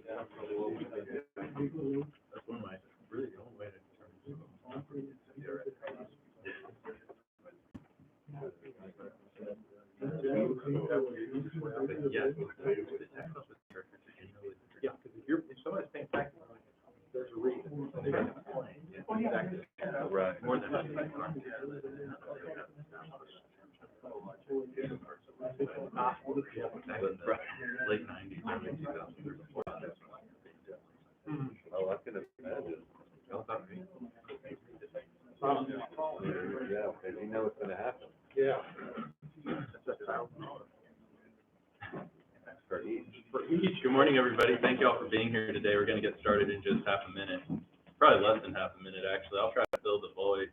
That's one of my, really the only way to determine. Yeah, because if somebody's paying taxes, there's a reason. Right. More than late 90s, early 2000s. Oh, I can imagine. Yeah, because you know it's going to happen. Yeah. For each. Good morning, everybody. Thank you all for being here today. We're going to get started in just half a minute, probably less than half a minute, actually. I'll try to fill the void,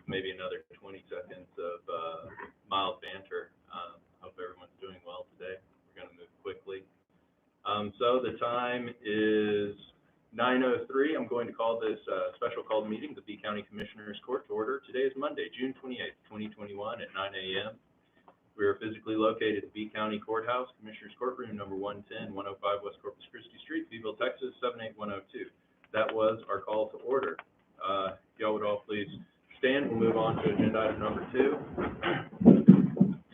maybe another 20 seconds of mild banter. Hope everyone's doing well today. We're going to move quickly. So the time is 9:03. I'm going to call this special called meeting, the B County Commissioners Court, to order. Today is Monday, June 28th, 2021 at 9 a.m. We are physically located at B County Courthouse, Commissioners Courtroom, number 110, 105 West Corpus Christi Street, Beeville, Texas, 78102. That was our call to order. Y'all would all please stand. We'll move on to agenda item number 2,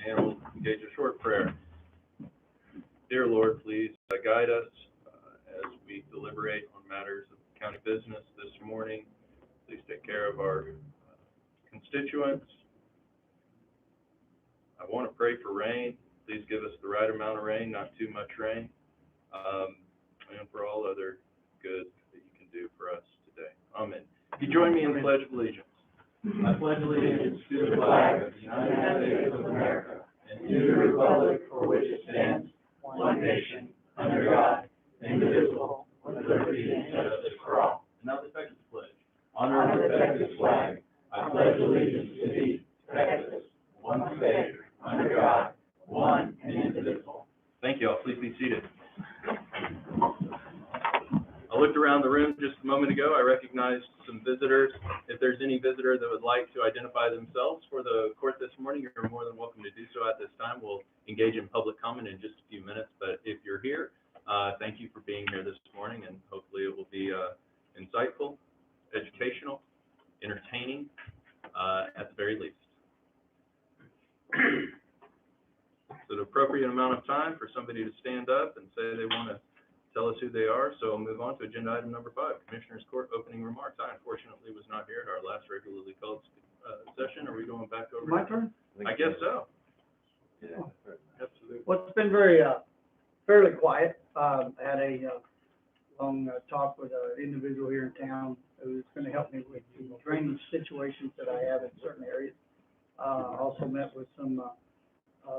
and we'll engage a short prayer. Dear Lord, please guide us as we deliberate on matters of county business this morning. Please take care of our constituents. I want to pray for rain. Please give us the right amount of rain, not too much rain, and for all other good that you can do for us today. Amen. If you join me in the Pledge of Allegiance. I pledge allegiance to the flag of the United States of America and to the republic for which it stands, one nation, under God, indivisible, with liberty and justice for all. And now the Texas pledge. Honor the Texas flag. I pledge allegiance to thee, Texas, one state, under God, one and indivisible. Thank you all. Please be seated. I looked around the room just a moment ago. I recognized some visitors. If there's any visitor that would like to identify themselves for the court this morning, you're more than welcome to do so at this time. We'll engage in public comment in just a few minutes, but if you're here, thank you for being here this morning, and hopefully it will be insightful, educational, entertaining, at the very least. It's an appropriate amount of time for somebody to stand up and say they want to tell us who they are, so I'll move on to agenda item number 5, Commissioners Court opening remarks. I unfortunately was not here at our last regularly called session. Are we going back over? My turn? I guess so. Yeah. Absolutely. Well, it's been very, fairly quiet. I had a long talk with an individual here in town who's going to help me with the drainage situations that I have in certain areas. Also met with some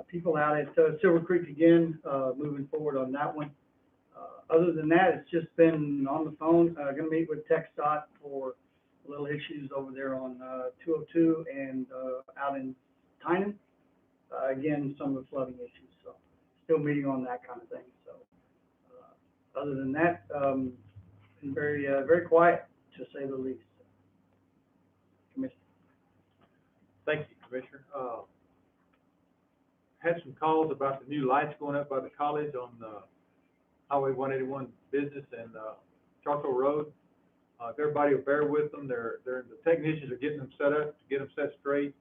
people out at Silver Creek again, moving forward on that one. Other than that, it's just been on the phone. Going to meet with TxDOT for little issues over there on 202 and out in Tynan. Again, some of the flooding issues. So still meeting on that kind of thing. So other than that, been very, very quiet, to say the least. Commissioner. Thank you, Commissioner. Had some calls about the new lights going up by the college on Highway 181 business and Charcoal Road. If everybody will bear with them, the technicians are getting them set up to get them set straight.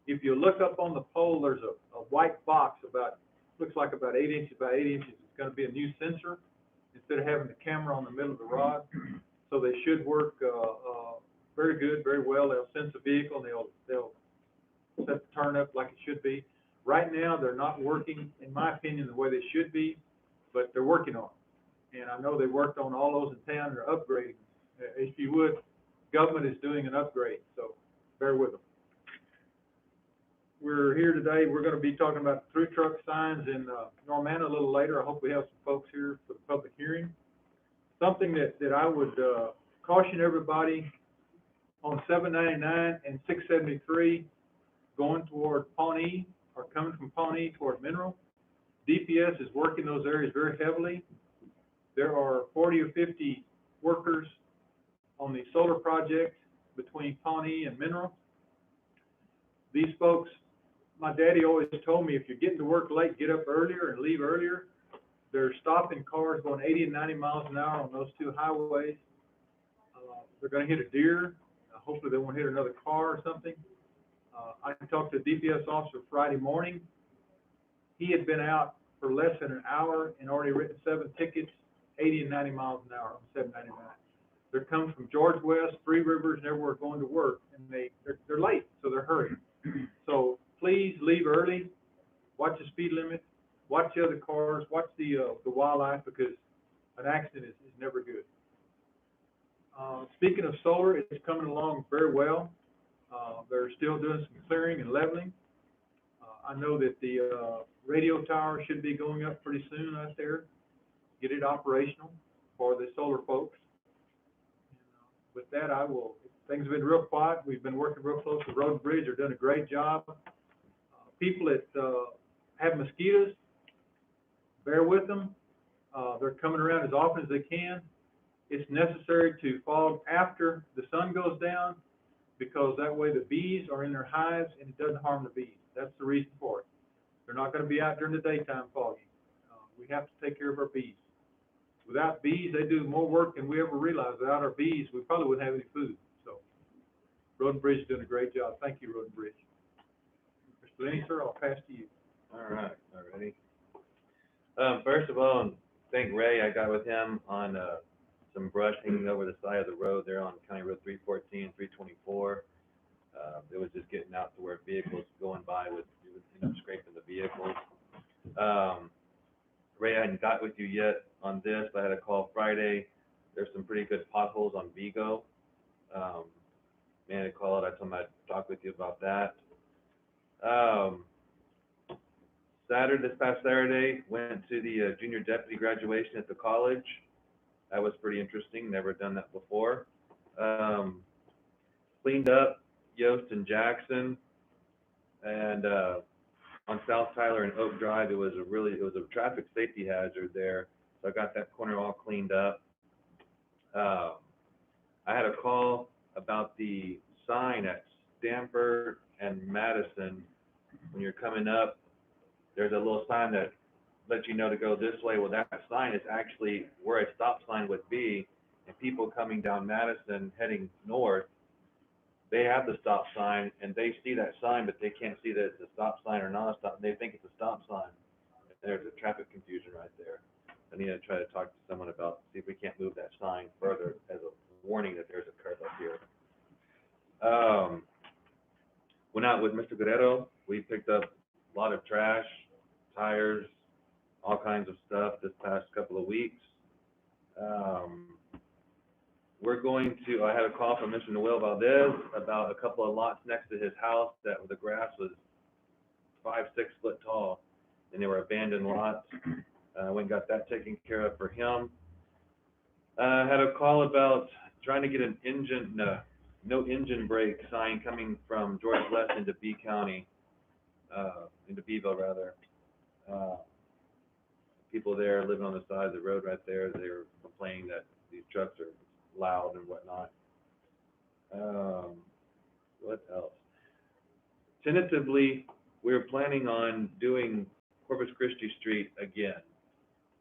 If you look up on the pole, there's a white box looks like about 8 inches by 8 inches. It's going to be a new sensor instead of having the camera on the middle of the rod. So they should work very good, very well. They'll sense the vehicle and they'll set the turn up like it should be. Right now, they're not working, in my opinion, the way they should be, but they're working on it. And I know they worked on all those in town. They're upgrading. If you would, government is doing an upgrade, so bear with them. We're here today. We're going to be talking about through truck signs in Normanna a little later. I hope we have some folks here for the public hearing. Something that I would caution everybody on 799 and 673 going toward Pawnee or coming from Pawnee toward Mineral. DPS is working those areas very heavily. There are 40 or 50 workers on the solar project between Pawnee and Mineral. These folks, my daddy always told me, if you're getting to work late, get up earlier and leave earlier. they're stopping cars going 80 and 90 miles an hour on those two highways. They're gonna hit a deer, hopefully they won't hit another car or something. I talked to a DPS officer Friday morning. He had been out for less than an hour and already written 7 tickets, 80 and 90 miles an hour on 799. They're coming from George West, Three Rivers, and everywhere going to work, and they're late, so they're hurrying. So please leave early, watch the speed limit, watch the other cars, watch the wildlife, because an accident is never good. Speaking of solar, it's coming along very well. They're still doing some clearing and leveling. I know that the radio tower should be going up pretty soon out there, get it operational for the solar folks. And, with that, things have been real quiet. We've been working real close with Road and Bridge. They're doing a great job. People that have mosquitoes, bear with them. They're coming around as often as they can. It's necessary to fog after the sun goes down, because that way the bees are in their hives and it doesn't harm the bees. That's the reason for it. They're not going to be out during the daytime fogging. We have to take care of our bees. Without bees, they do more work than we ever realized. Without our bees, we probably wouldn't have any food. So, Road and Bridge is doing a great job. Thank you, Road and Bridge. Mr. Lenny, sir, I'll pass to you. All right, all ready? First of all, thank Ray. I got with him on some brush hanging over the side of the road there on County Road 314, 324. It was just getting out to where vehicles going by would scraping the vehicles. Ray, I hadn't got with you yet on this, but I had a call Friday. There's some pretty good potholes on Beeville. Man, I called. I told him I'd talk with you about that. This past Saturday, went to the junior deputy graduation at the college. That was pretty interesting. Never done that before. Cleaned up Yost and Jackson, and on South Tyler and Oak Drive, it was a traffic safety hazard there. So I got that corner all cleaned up. I had a call about the sign at Stanford and Madison. When you're coming up, there's a little sign that lets you know to go this way. Well, that sign is actually where a stop sign would be, and people coming down Madison heading north, they have the stop sign and they see that sign, but they can't see that it's a stop sign or not a stop. They think it's a stop sign. There's a traffic confusion right there. I need to try to talk to someone about, see if we can't move that sign further as a warning that there's a curve up here. Went out with Mr. Guerrero. We picked up a lot of trash, tires, all kinds of stuff this past couple of weeks. We're going to, I had a call from Mr. Noel Valdez about a couple of lots next to his house that the grass was 5-6 foot tall, and they were abandoned lots. Went and got that taken care of for him. Had a call about trying to get an engine, no engine brake sign coming from George West into B County, into Beeville rather. People there living on the side of the road right there, they were complaining that these trucks are loud and whatnot. What else? Tentatively, we're planning on doing Corpus Christi Street again.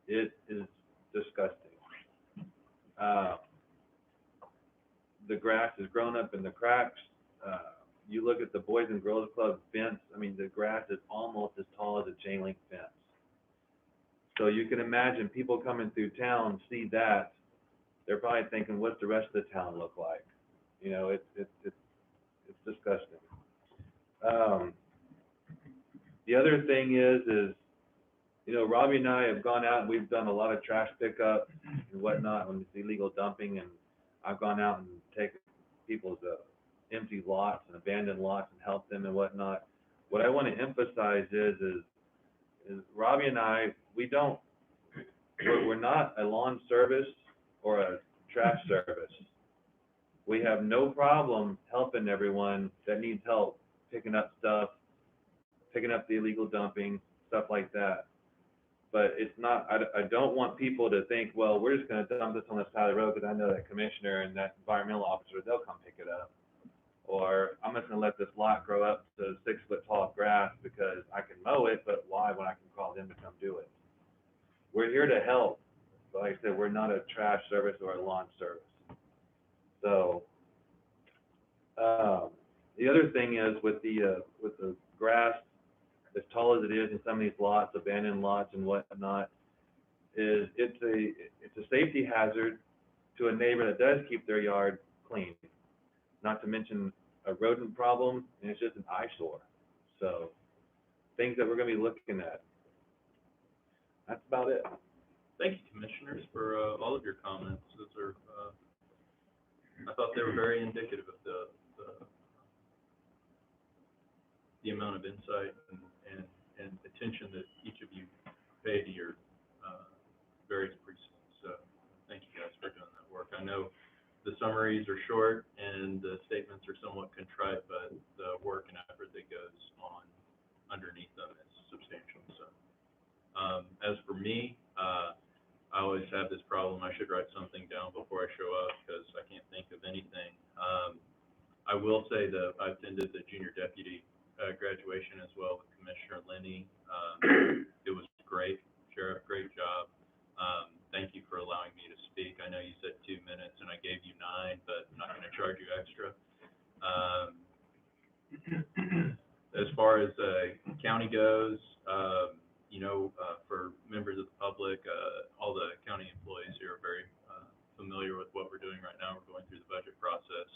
It is disgusting. The grass has grown up in the cracks. You look at the Boys and Girls Club fence, I mean, the grass is almost as tall as a chain link fence. So you can imagine people coming through town see that, they're probably thinking, what's the rest of the town look like? You know, it's disgusting. The other thing is, you know, Robbie and I have gone out and we've done a lot of trash pickup and whatnot when it's illegal dumping, and I've gone out and taken people's empty lots and abandoned lots and helped them and whatnot. What I want to emphasize is Robbie and I, we're not a lawn service or a trash service. We have no problem helping everyone that needs help picking up stuff, picking up the illegal dumping, stuff like that. But it's not, I don't want people to think, well, we're just going to dump this on the side of the road because I know that commissioner and that environmental officer, they'll come pick it up. Or I'm just going to let this lot grow up to 6 foot tall grass because I can mow it, but why when I can call them to come do it? we're here to help. But like I said, we're not a trash service or a lawn service. So, the other thing is with the grass, as tall as it is in some of these lots, abandoned lots and whatnot, is it's a safety hazard to a neighbor that does keep their yard clean. Not to mention a rodent problem, and it's just an eyesore. So, things that we're going to be looking at. That's about it. Thank you, commissioners, for all of your comments. Those are, I thought they were very indicative of the amount of insight and attention that each of you pay to your various precincts. So thank you guys for doing that work. I know the summaries are short and the statements are somewhat contrite, but the work and effort that goes on underneath them is substantial. So as for me, I always have this problem. I should write something down before I show up because I can't think of anything. I will say that I attended the junior deputy graduation as well with Commissioner Lenny. It was great. Sheriff, great job. Thank you for allowing me to speak. I know you said 2 minutes and I gave you 9, but I'm not going to charge you extra. As far as county goes, for members of the public, all the county employees here are very familiar with what we're doing right now. We're going through the budget process,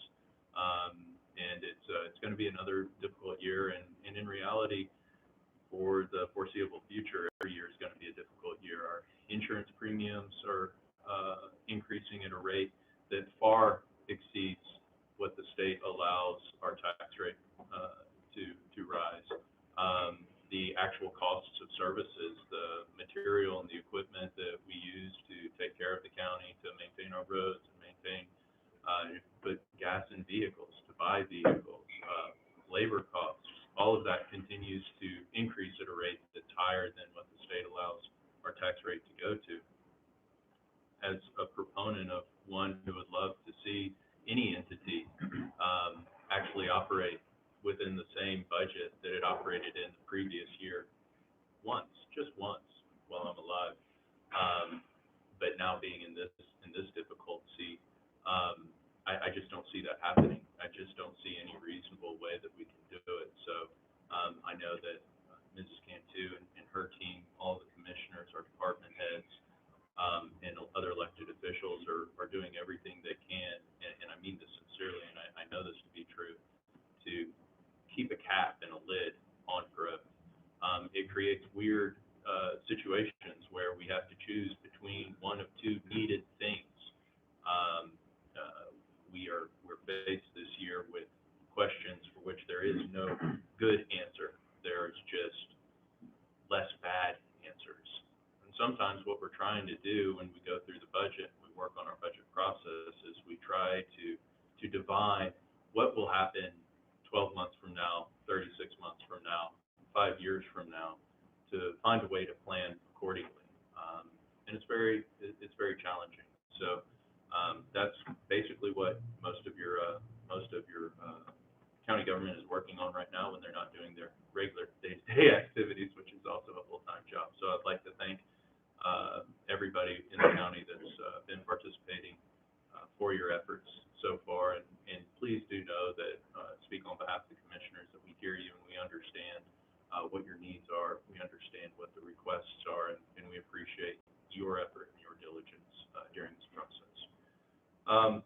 and it's going to be another difficult year. And in reality, for the foreseeable future, every year is going to be a difficult year. Our insurance premiums are increasing at a rate that far exceeds what the state allows our tax rate to rise. The actual costs of services, the material and the equipment that we use to take care of the county, to maintain our roads and maintain, put gas in vehicles, to buy vehicles, labor costs, all of that continues to increase at a rate that's higher than what the state allows our tax rate to go to. As a proponent of one who would love to see any entity actually operate within the same budget that it operated in the previous year, just once, while I'm alive. But now being in this difficult seat, I just don't see that happening. I just don't see any reasonable way that we can do it. So I know that Mrs. Cantu and her team, all the commissioners, our department heads, and other elected officials are doing everything they can, and I mean this sincerely, and I know this to be true, to keep a cap and a lid on growth. It creates weird situations where we have to choose between one of two needed things. We're faced this year with questions for which there is no good answer. There's just less bad answers. And sometimes what we're trying to do when we go through the budget, we work on our budget process, is we try to divine what will happen 12 months from now, 36 months from now, 5 years from now, to find a way to plan accordingly. And it's very challenging. So that's basically what most of your county government is working on right now when they're not doing their regular day-to-day activities, which is also a full-time job. So I'd like to thank everybody in the county that's been participating for your efforts so far, and please do know that, speak on behalf of the commissioners, that we hear you and we understand what your needs are, we understand what the requests are, and we appreciate your effort and your diligence during this process.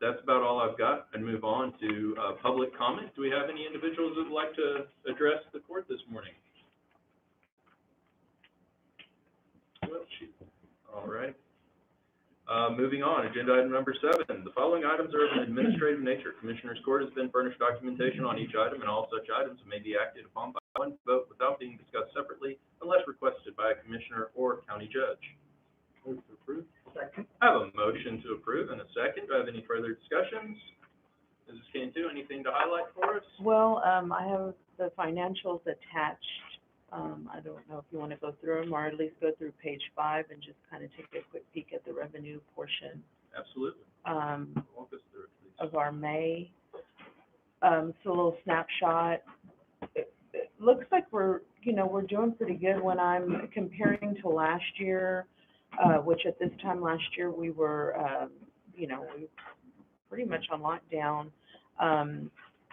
That's about all I've got. I'd move on to public comment. Do we have any individuals who would like to address the court this morning? Well, shoot. All right. Moving on, agenda item number 7. The following items are of an administrative nature. Commissioners Court has been furnished documentation on each item, and all such items may be acted upon by one vote without being discussed separately unless requested by a commissioner or county judge. Move to approve. Second. I have a motion to approve and a second. Do I have any further discussions? Mrs. Cantu, anything to highlight for us? Well, I have the financials attached. I don't know if you want to go through them or at least go through page 5 and just kind of take a quick peek at the revenue portion Absolutely. Walk us through it, please. of our May. So a little snapshot. It looks like we're doing pretty good when I'm comparing to last year. which at this time last year, we were, we were pretty much on lockdown.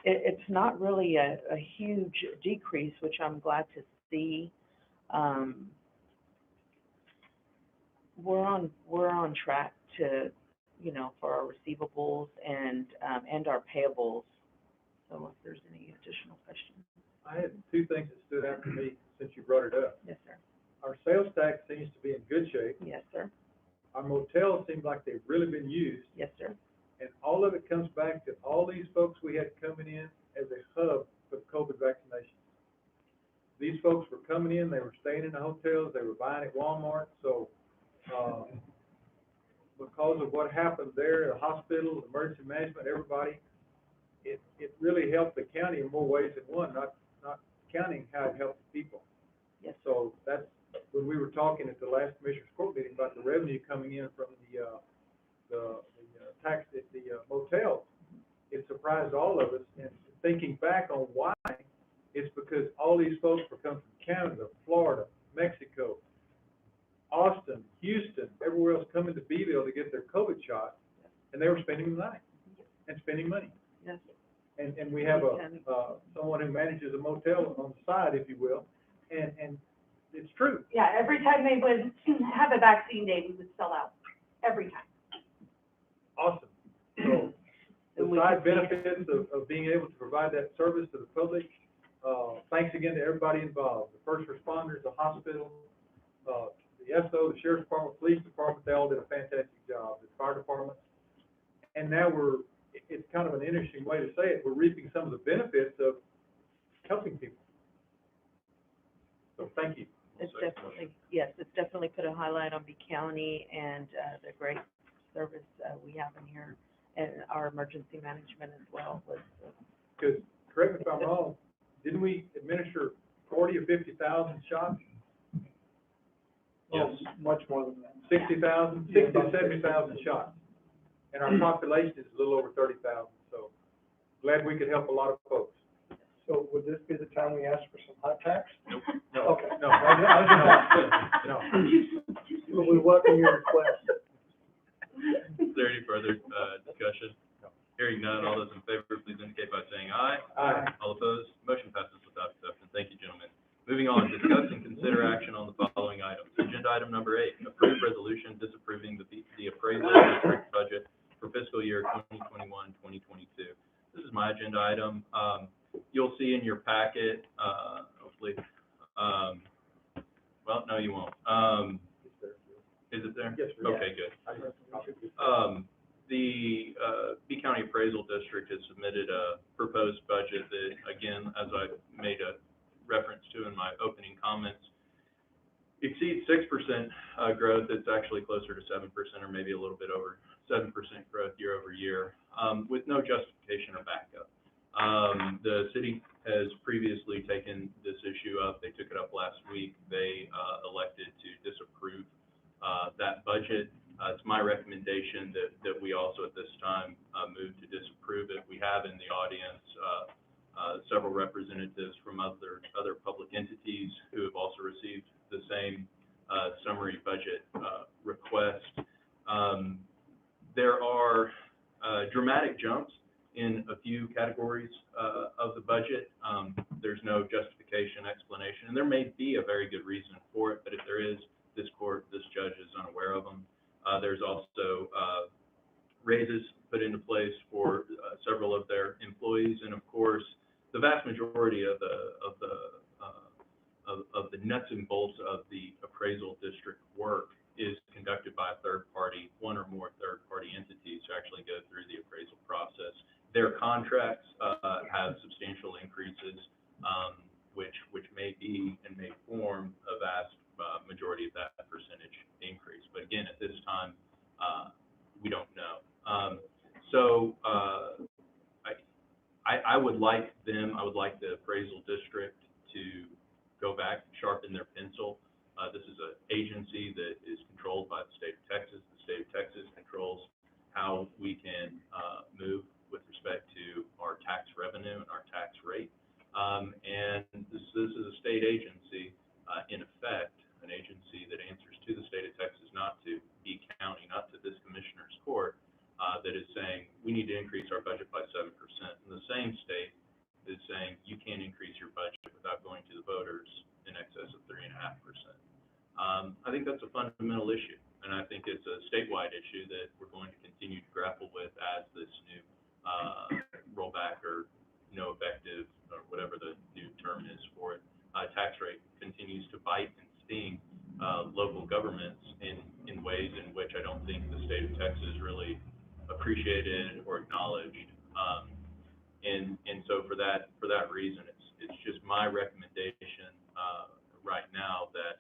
It's not really a huge decrease, which I'm glad to see. We're on track to, for our receivables and our payables. So if there's any additional questions. I had two things that stood out to me since you brought it up. Yes, sir. Our sales tax seems to be in good shape. Yes, sir. Our motels seem like they've really been used. Yes, sir. And all of it comes back to all these folks we had coming in as a hub for COVID vaccinations. These folks were coming in, they were staying in the hotels, they were buying at Walmart, so, because of what happened there, the hospital, emergency management, everybody, it really helped the county in more ways than one, not counting how it helped the people. Yes. So that's, when we were talking at the last Commissioners Court meeting about the revenue coming in from the tax at the motel, it surprised all of us. And thinking back on why, it's because all these folks were coming from Canada, Florida, Mexico, Austin, Houston, everywhere else, coming to Beeville to get their COVID shot, and they were spending the night and spending money. Yes. And we have someone who manages a motel on the side, if you will, and it's true. Yeah, every time they would have a vaccine day, we would sell out, every time. Awesome. So, And the we side can see- benefits of being able to provide that service to the public, thanks again to everybody involved, the first responders, the hospital, the SO, the Sheriff's Department, Police Department, they all did a fantastic job, the fire department. And now it's kind of an interesting way to say it, we're reaping some of the benefits of helping people. So, thank you. It's definitely put a highlight on B County and the great service we have in here, and our emergency management as well. Because, correct me if I'm wrong, didn't we administer 40 or 50,000 shots? Yes. Much more than that. 60,000, 60 to 70,000 shots. And our population is a little over 30,000, so glad we could help a lot of folks. So would this be the time we ask for some hot tax? Nope. No, Okay. no, no. Well, we welcome your request. Is there any further discussion? Hearing none, all those in favor, please indicate by saying aye. Aye. All opposed, motion passes without exception. Thank you, gentlemen. Moving on, discuss and consider action on the following items. Agenda item number 8, approve resolution disapproving the appraisal district budget for fiscal year 2021-2022. This is my agenda item. You'll see in your packet, hopefully, well, no, you won't. Is it there? Yes, sir. Okay, good. The B County Appraisal District has submitted a proposed budget that, again, as I made a reference to in my opening comments, exceeds 6% growth. It's actually closer to 7% or maybe a little bit over 7% growth year over year, with no justification or backup. The city has previously taken this issue up. They took it up last week. They elected to disapprove that budget. It's my recommendation that we also at this time move to disapprove it. We have in the audience several representatives from other public entities who have also received the same summary budget request. There are dramatic jumps in a few categories of the budget. There's no justification, explanation, and there may be a very good reason for it, but if there is, this judge is unaware of them. There's also raises put into place for several of their employees, and of course, the vast majority of the nuts and bolts of the appraisal district work is conducted by a third party, one or more third party entities who actually go through the appraisal process. Their contracts have substantial increases, which may be and may form a vast majority of that percentage increase. But again, at this time, we don't know. I would like the appraisal district to go back, sharpen their pencil. This is an agency that is controlled by the state of Texas. The state of Texas controls how we can move with respect to our tax revenue and our tax rate. And this is a state agency, in effect, an agency that answers to the state of Texas, not need to increase our budget by 7%. And the same state is saying you can't increase your budget without going to the voters in excess of 3.5%. I think that's a fundamental issue, and I think it's a statewide issue that we're going to continue to grapple with as this new rollback or no effective, or whatever the new term is for it, tax rate continues to bite and sting local governments in ways in which I don't think the state of Texas really appreciated or acknowledged. And so for that reason, it's just my recommendation right now that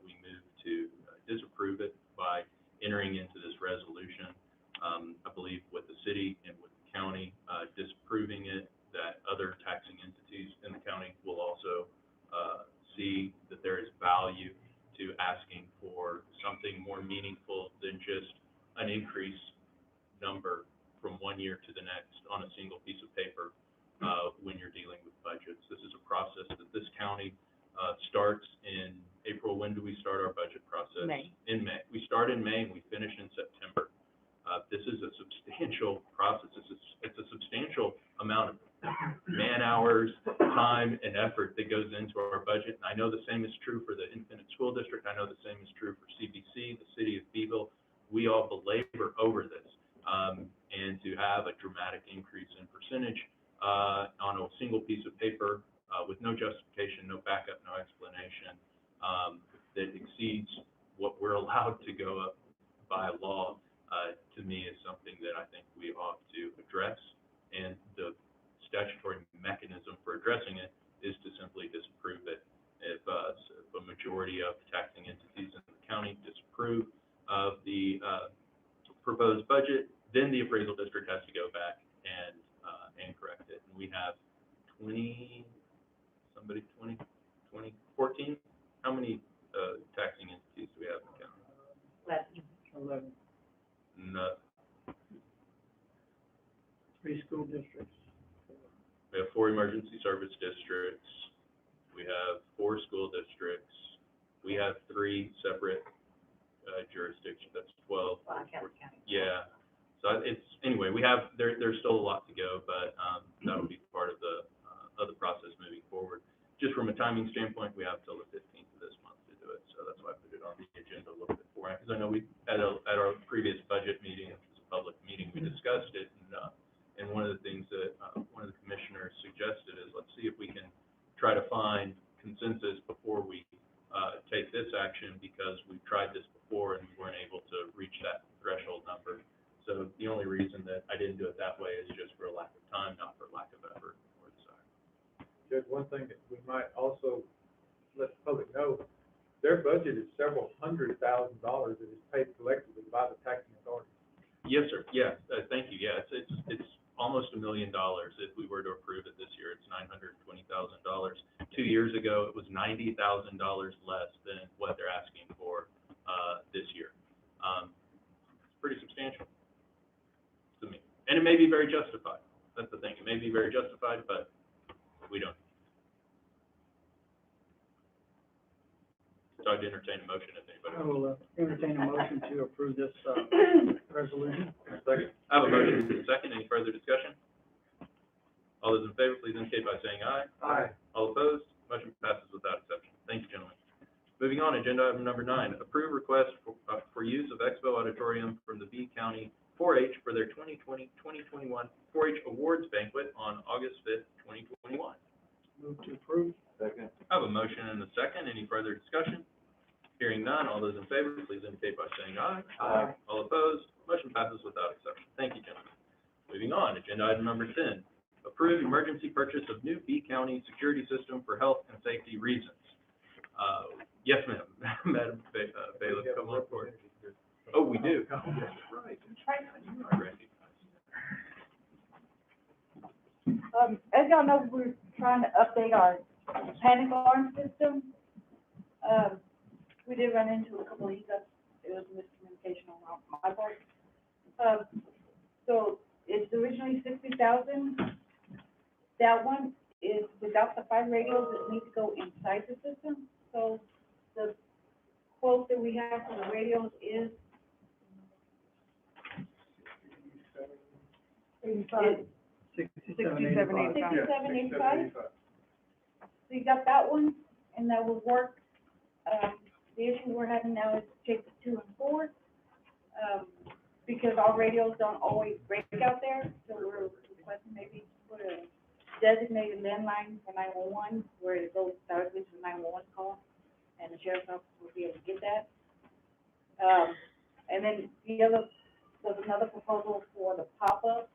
we move to disapprove it by entering into this resolution. I believe with the city and with the county disapproving it, that other taxing entities in the county will also see that there is value to asking for something more meaningful than just an increase number from one year to the next on a single piece of paper when you're dealing with budgets. This is a process that this county starts in April. When do we start our budget process? May. In May. We start in May and we finish in September. This is a substantial process. It's a substantial amount of man hours, time, and effort that goes into our budget. And I know the same is true for the Independent School District. I know the same is true for CBC, the city of Beeville. We all belabor over this. And to have a dramatic increase in percentage on a single piece of paper with no justification, no backup, no explanation, that exceeds what we're allowed to go up by law, to me is something that I think we ought to address. And the statutory mechanism for addressing it is to simply disapprove it. If a majority of taxing entities in the county disapprove of the proposed budget, then the appraisal district has to go back and correct it. And we have 14? How many taxing entities do we have in the county? 11. No, 3 school districts. we have 4 emergency service districts. We have 4 school districts. We have 3 separate jurisdictions. That's 12. Yeah. So it's, anyway, we have, there's still a lot to go, but that will be part of the process moving forward. Just from a timing standpoint, we have till the 15th of this month to do it. So that's why I put it on the agenda a little bit beforehand, because I know we, at our previous budget meeting, which was a public meeting, we discussed it, and one of the things that one of the commissioners suggested is, let's see if we can try to find consensus before we take this action, because we've tried this before and we weren't able to reach that threshold number. So the only reason that I didn't do it that way is just for a lack of time, not for lack of effort or desire. Judge, one thing that we might also let the public know, their budget is several $100,000 that is paid collectively by the taxing authority. Yes, sir. Yeah, thank you. Yeah, it's almost $1 million if we were to approve it this year. It's $920,000. 2 years ago, it was $90,000 less than what they're asking for this year. It's pretty substantial to me, and it may be very justified. That's the thing. It may be very justified, but we don't. So I'd entertain a motion if anybody. I will entertain a motion to approve this resolution. Second. I have a motion and a second. Any further discussion? All those in favor, please indicate by saying aye. Aye. All opposed? Motion passes without exception. Thank you, gentlemen. Moving on, agenda item number 9, approve request for use of Expo Auditorium from the B County 4-H for their 2020-2021 4-H Awards Banquet on August 5th, 2021. Move to approve. Second. I have a motion and a second. Any further discussion? Hearing none, all those in favor, please indicate by saying aye. Aye. All opposed? Motion passes without exception. Thank you, gentlemen. Moving on, agenda item number 10, approve emergency purchase of new B County security system for health and safety reasons. Yes, ma'am. Madam Bailiff, come on forward. Oh, we do. Oh, yes, right. You are recognized. As y'all know, we're trying to update our panic alarm system. We did run into a couple of hiccups. It was miscommunication on my part. So it's originally $60,000. That one is without the 5 radios that need to go inside the system. So the quote that we have for the radios is It- 6785. 6785. So you got that one, and that will work. The issue we're having now is chapter 2 and 4, because our radios don't always break out there, so we're requesting maybe put a designated landline for 911, where it goes directly to the 911 call, and the sheriff's office will be able to get that. And then there's another proposal for the pop-up.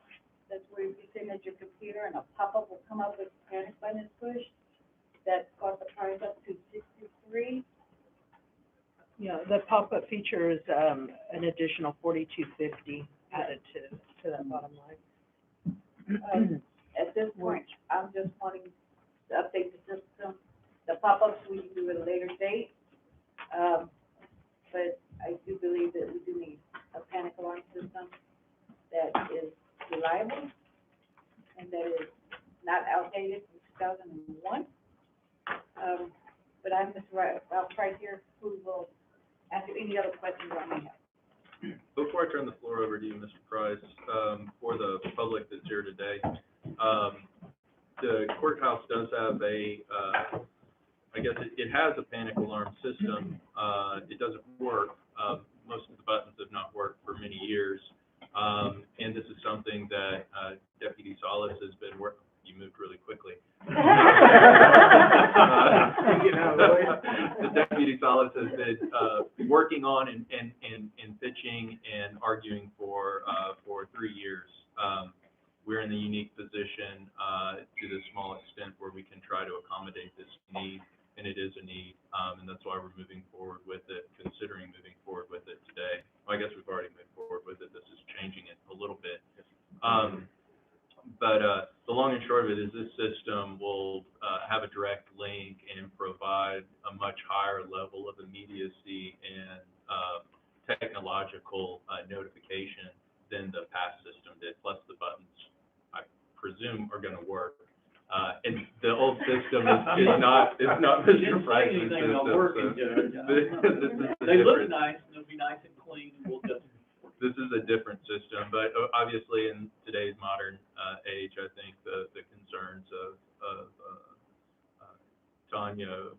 That's where you sit at your computer and a pop-up will come up with panic button is pushed. That costs the price up to $63. Yeah, the pop-up feature is, an additional $42.50 added to that bottom line. At this point, I'm just wanting to update the system. The pop-ups we can do at a later date. But I do believe that we do need a panic alarm system that is reliable and that is not outdated from 2001. But I'm Mr. Ralph Price here, who will answer any other questions I may have. Before I turn the floor over to you, Mr. Price, for the public that's here today, the courthouse does have I guess it has a panic alarm system. It doesn't work. Most of the buttons have not worked for many years. And this is something that Deputy Salas has been working. You moved really quickly. The Deputy Salas has been working on and pitching and arguing for 3 years. We're in the unique position to the small extent where we can try to accommodate this need, and it is a need, and that's why we're moving forward with it, considering moving forward with it today. Well, I guess we've already moved forward with it. This is changing it a little bit. But the long and short of it is this system will have a direct link and provide a much higher level of immediacy and technological notification than the past system did, plus the buttons, I presume, are going to work. And the old system is not Mr. Price's system. They look nice, and they'll be nice and clean, and we'll just. This is a different system, but obviously in today's modern age, I think the concerns of Tanya,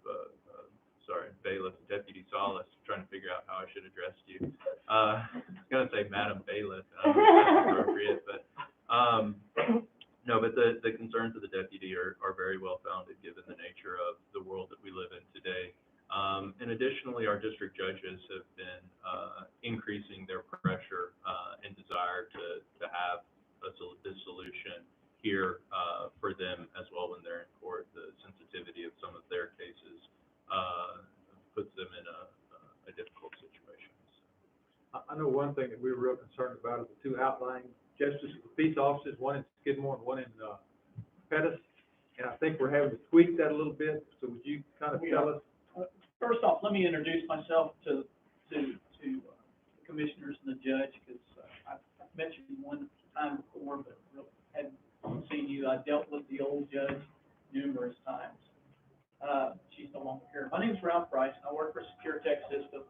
Bailiff, Deputy Salas, trying to figure out how I should address you. I was going to say Madam Bailiff, I don't know if that's appropriate, but no, but the concerns of the deputy are very well founded given the nature of the world that we live in today. And additionally, our district judges have been increasing their pressure and desire to have this solution here for them as well when they're in court. The sensitivity of some of their cases puts them in a difficult situation. I know one thing that we were real concerned about is the 2 outlying justice of the peace offices, one in Skidmore and one in Pettus. And I think we're having to tweak that a little bit. So would you kind of tell us? First off, let me introduce myself to the commissioners and the judge, because I've met you one time before, but really hadn't seen you. I dealt with the old judge numerous times. She's no longer here. My name's Ralph Price, and I work for Secure Tech Systems.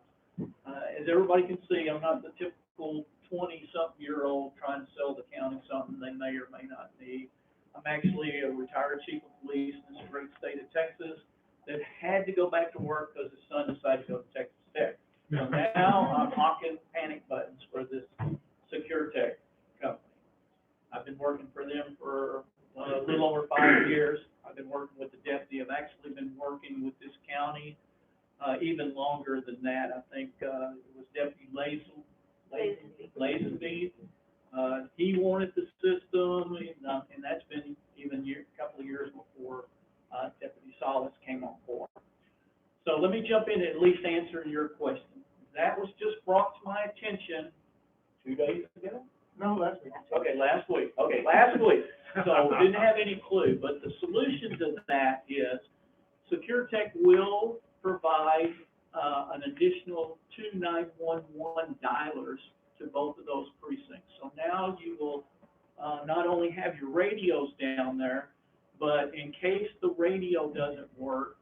As everybody can see, I'm not the typical 20-something-year-old trying to sell the county something they may or may not need. I'm actually a retired chief of police in this great state of Texas that had to go back to work because his son decided to go to Texas Tech. So now I'm hawking panic buttons for this Secure Tech company. I've been working for them for a little over 5 years. I've been working with the deputy. I've actually been working with this county even longer than that. I think it was Deputy Lazenby. He wanted the system, and that's been even a couple of years before Deputy Salas came on board. So let me jump in and at least answer your question. That was just brought to my attention 2 days ago? No, last week. Okay, last week. So didn't have any clue, but the solution to that is Secure Tech will provide an additional 2 911 dialers to both of those precincts. So now you will not only have your radios down there, but in case the radio doesn't work,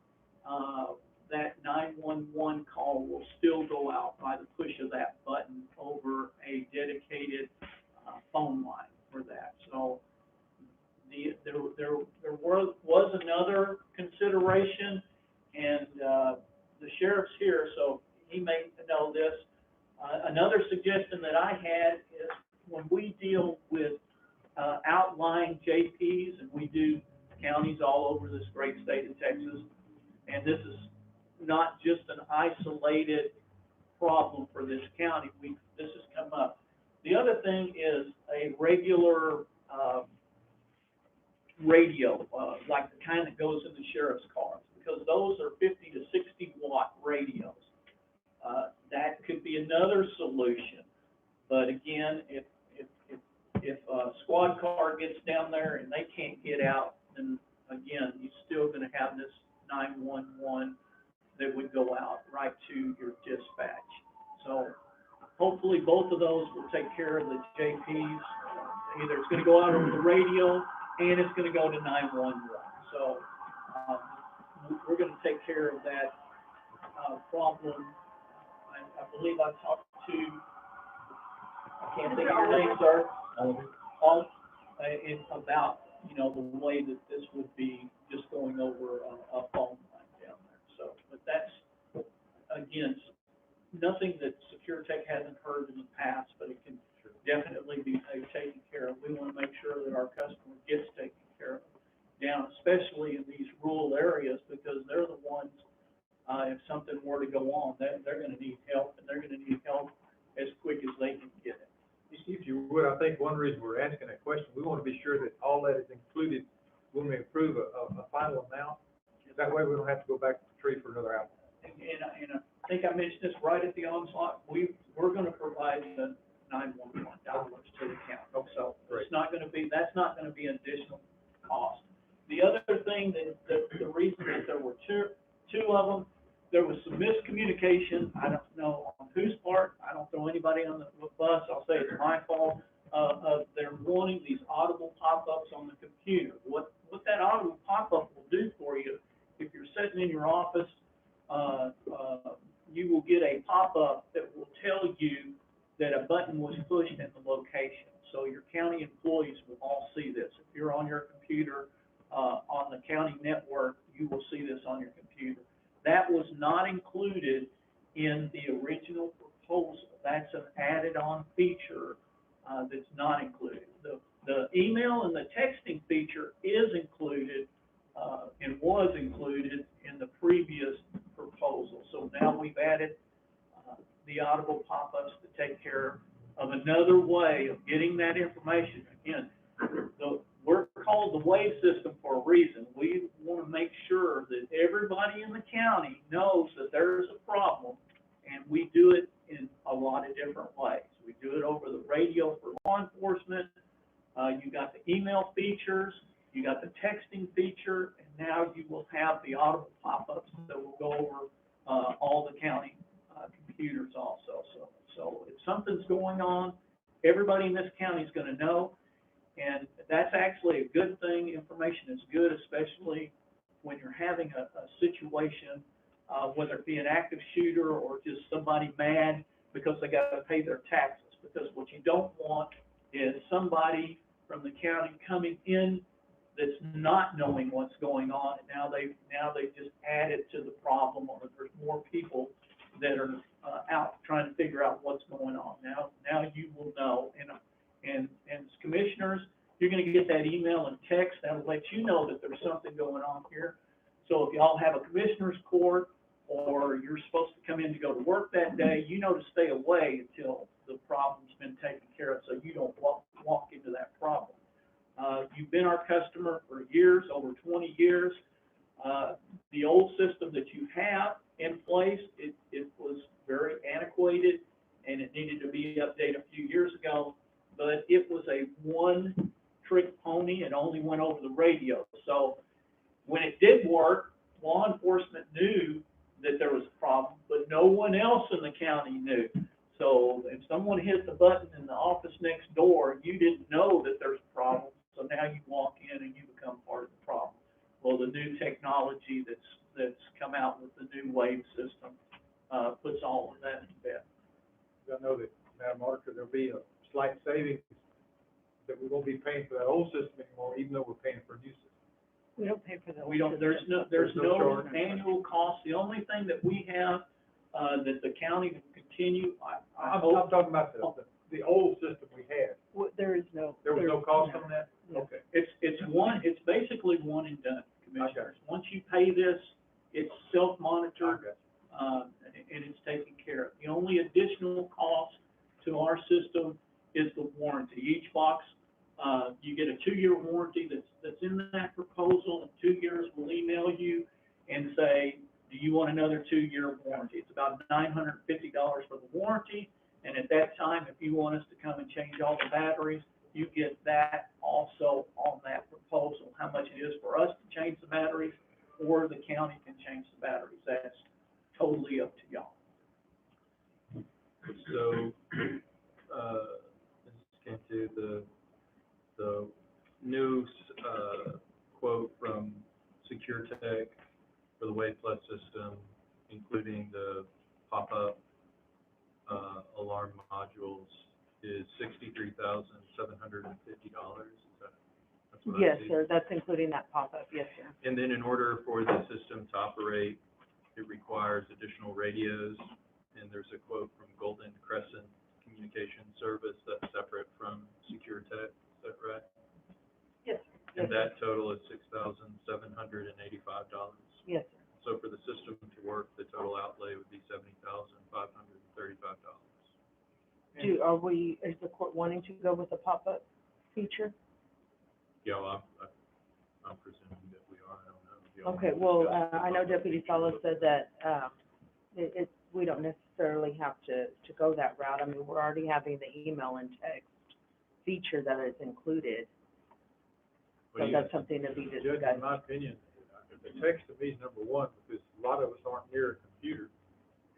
that 911 call will still go out by the push of that button over a dedicated phone line for that. So Another suggestion that I had is when we deal with outlying JPs, and we do counties all over this great state of Texas, and this is not just an isolated problem for this county, this has come up. The other thing is a regular radio, like the kind that goes in the sheriff's cars, because those are 50 to 60 watt radios. That could be another solution, but again, if a squad car gets down there and they can't get out, then again, you're still going to have this 911 that would go out right to your dispatch. So hopefully both of those will take care of the JPs. Either it's going to go out over the radio and it's going to go to 911. So we're going to take care of that problem. I believe I talked to, I can't think of your name, sir. Paul, about, the way that this would be just going over a phone line down there. So, but that's, again, nothing that Secure Tech hasn't heard in the past, but it can definitely be taken care of. We want to make sure that our customer gets taken care of down, especially in these rural areas, because they're the ones, if something were to go on, they're going to need help, and they're going to need help as quick as they can get it. If you would, I think one reason we're asking that question, we want to be sure that all that is included when we approve a final amount. That way we don't have to go back to the tree for another apple. And I think I mentioned this right at the onslaught, we're going to provide the 911 dollars to the county. So it's not going to be, that's not going to be an additional cost. The other thing that the reason that there were two of them, there was some miscommunication. I don't know on whose part. I don't throw anybody on the bus. I'll say it's my fault. They're wanting these audible pop-ups on the computer. What that audible pop-up will do for you, if you're sitting in your office, you will get a pop-up that will tell you that a button was pushed in the location. So your county employees will all see this. If you're on your computer on the county network, you will see this on your computer. That was not included in the original proposal. That's an added-on feature that's not included. The email and the texting feature is included and was included in the previous proposal. So now we've added the audible pop-ups to take care of another way of getting that information. Again, we're called the WAVE system for a reason. We want to make sure that everybody in the county knows that there's a problem, and we do it in a lot of different ways. We do it over the radio for law enforcement. You got the email features, you got the texting feature, and now you will have the audible pop-ups that will go over all the county computers also. So if something's going on, everybody in this county is going to know. And that's actually a good thing. Information is good, especially when you're having a situation, whether it be an active shooter or just somebody mad because they got to pay their taxes. Because what you don't want is somebody from the county coming in that's not knowing what's going on, and now they've just added to the problem, or there's more people that are out trying to figure out what's going on. Now you will know. And as commissioners, you're going to get that email and text that will let you know that there's something going on here. So if y'all have a commissioner's court or you're supposed to come in to go to work that day, you know to stay away until the problem's been taken care of, so you don't walk into that problem. You've been our customer for years, over 20 years. The old system that you have in place, it was very antiquated and it needed to be updated a few years ago. But it was a one-trick pony. It only went over the radio. So when it did work, law enforcement knew that there was a problem, but no one else in the county knew. So if someone hit the button in the office next door, you didn't know that there's a problem. So now you walk in and you become part of the problem. Well, the new technology that's come out with the new WAVE system puts all of that in bed. I know that, Madam Auditor, there'll be a slight savings that we won't be paying for that old system anymore, even though we're paying for a new system. We don't pay for the. We don't, there's no There's no charge. annual cost. The only thing that we have that the county will continue, I I'm hope. talking about the old system we had. There is no. There was no cost on that? No. Okay. It's basically one and done, Commissioners. Once you pay this, it's self-monitored, and it's taken care of. The only additional cost to our system is the warranty. Each box, you get a 2-year warranty that's in that proposal. In 2 years, we'll email you and say, do you want another 2-year warranty? It's about $950 for the warranty, and at that time, if you want us to come and change all the batteries, you get that also on that proposal, how much it is for us to change the batteries, or the county can change the batteries. That's totally up to y'all. So, this came to the new, quote from Secure Tech for the Wave Plus system, including the pop-up, alarm modules, is $63,750. That's what I Yes, see. sir, that's including that pop-up, yes, sir. And then in order for the system to operate, it requires additional radios, and there's a quote from Golden Crescent Communication Service that's separate from Secure Tech, is that right? Yes. And that total is $6,785. Yes, sir. So for the system to work, the total outlay would be $70,535. Is the court wanting to go with the pop-up feature? Yeah, well, I'm presuming that we are, I don't know. if y'all Okay, want to well, discuss I know Deputy Fellows said that, we don't necessarily have to go that route. I mean, we're already having the email and text feature that is included. What So do you that's guys something to be Judge, discussed. in my opinion, the text to me is number one, because a lot of us aren't near a computer.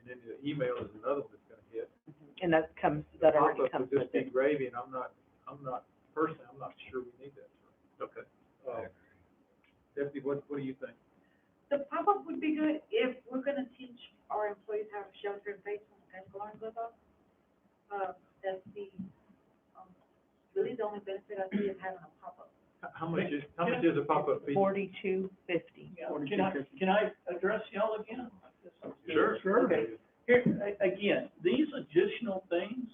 And then the email is another one that's gonna hit. And that already Pop-up comes would with just be it. gravy, and I'm not personally, I'm not sure we need that. Okay. Deputy, what do you think? The pop-up would be good if we're gonna teach our employees how to shelter in place when the alarm goes off. That's really the only benefit I see of having a pop-up. How much is a pop-up fee? $42.50. Yeah, can I address y'all again? Sure. Okay, here, again, these additional things,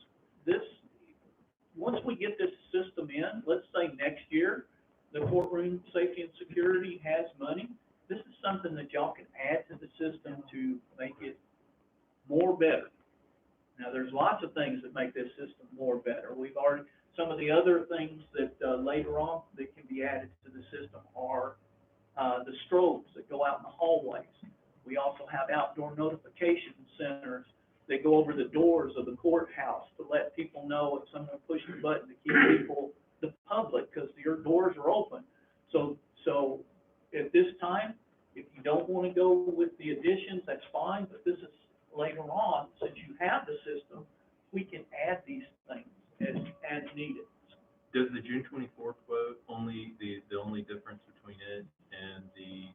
once we get this system in, let's say next year, the courtroom safety and security has money, this is something that y'all can add to the system to make it more better. Now, there's lots of things that make this system more better. Some of the other things that, later on, that can be added to the system are, the strobes that go out in the hallways. We also have outdoor notification centers that go over the doors of the courthouse to let people know if someone pushed the button to keep the public, because your doors are open. So at this time, if you don't want to go with the additions, that's fine, but this is later on, since you have the system, we can add these things as needed. Does the June 24th quote only, the only difference between it and the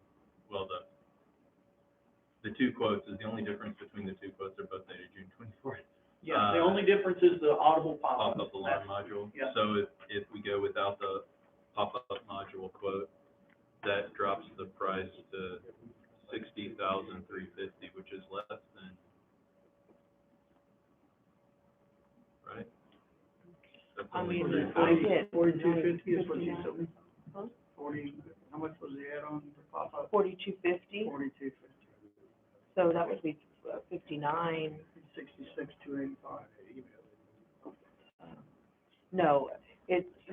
two quotes, is the only difference between the two quotes are both dated June 24th? Yeah, the only difference is the audible pop-up. Pop-up alarm module? Yeah. So if we go without the pop-up module quote, that drops the price to $60,350, which is less than, right? That's I only mean, $3,000. 4250 is what you said. Huh? 40, how much was the add-on for pop-up? $42.50, 4250, so that would be $59. 66,285. No,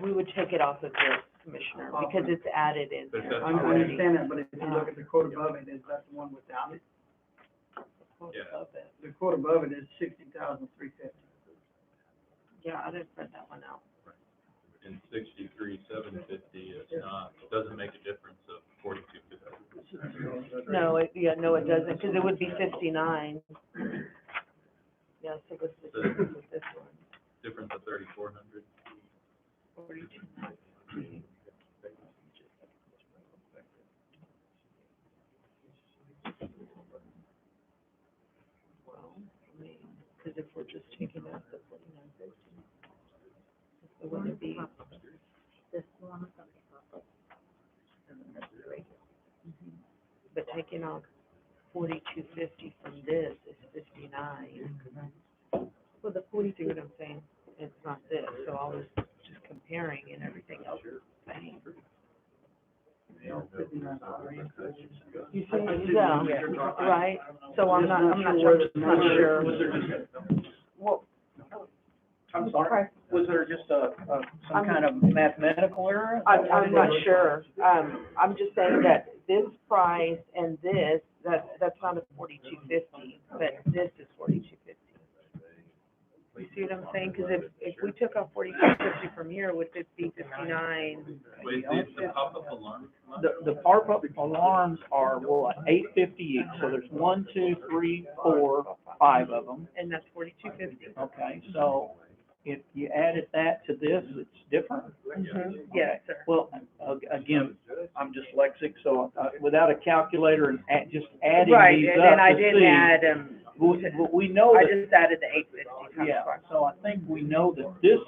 we would take it off of this, Commissioner, because it's added in But there that's I already. understand that, but if you look at the quote above it, is that the one without it? Yeah. The quote above it is 60,350. Yeah, I didn't print that one out. And 63,750 is not, doesn't make a difference of 4250. No, it doesn't, because it would be 59. Yes, it was the difference with this one. Difference of 3,400. 42.90. Well, I mean, because if we're just taking out the 49.50, it wouldn't be. This one. But taking off 42.50 from this is 59. 59. Well, the 40, see what I'm saying? It's not this, so I was just comparing and everything else is the same. You see, yeah, right? So I'm not sure. Well, I'm sorry, was there just some kind of mathematical error? I'm not sure. I'm just saying that this price and this, that's not a 4250, but this is 4250. You see what I'm saying? Because if we took off 4250 from here, would it be 59? Wait, the pop-up alarm? The pop-up alarms are what, $8.50 each, so there's 1, 2, 3, 4, 5 of them. And that's 4250. Okay, so if you added that to this, it's different? Yes, sir. Well, again, I'm dyslexic, so without a calculator and just adding Right, these and up then I to didn't see, add, we know I that, just added the 850 times yeah, 5. so I think we know that this,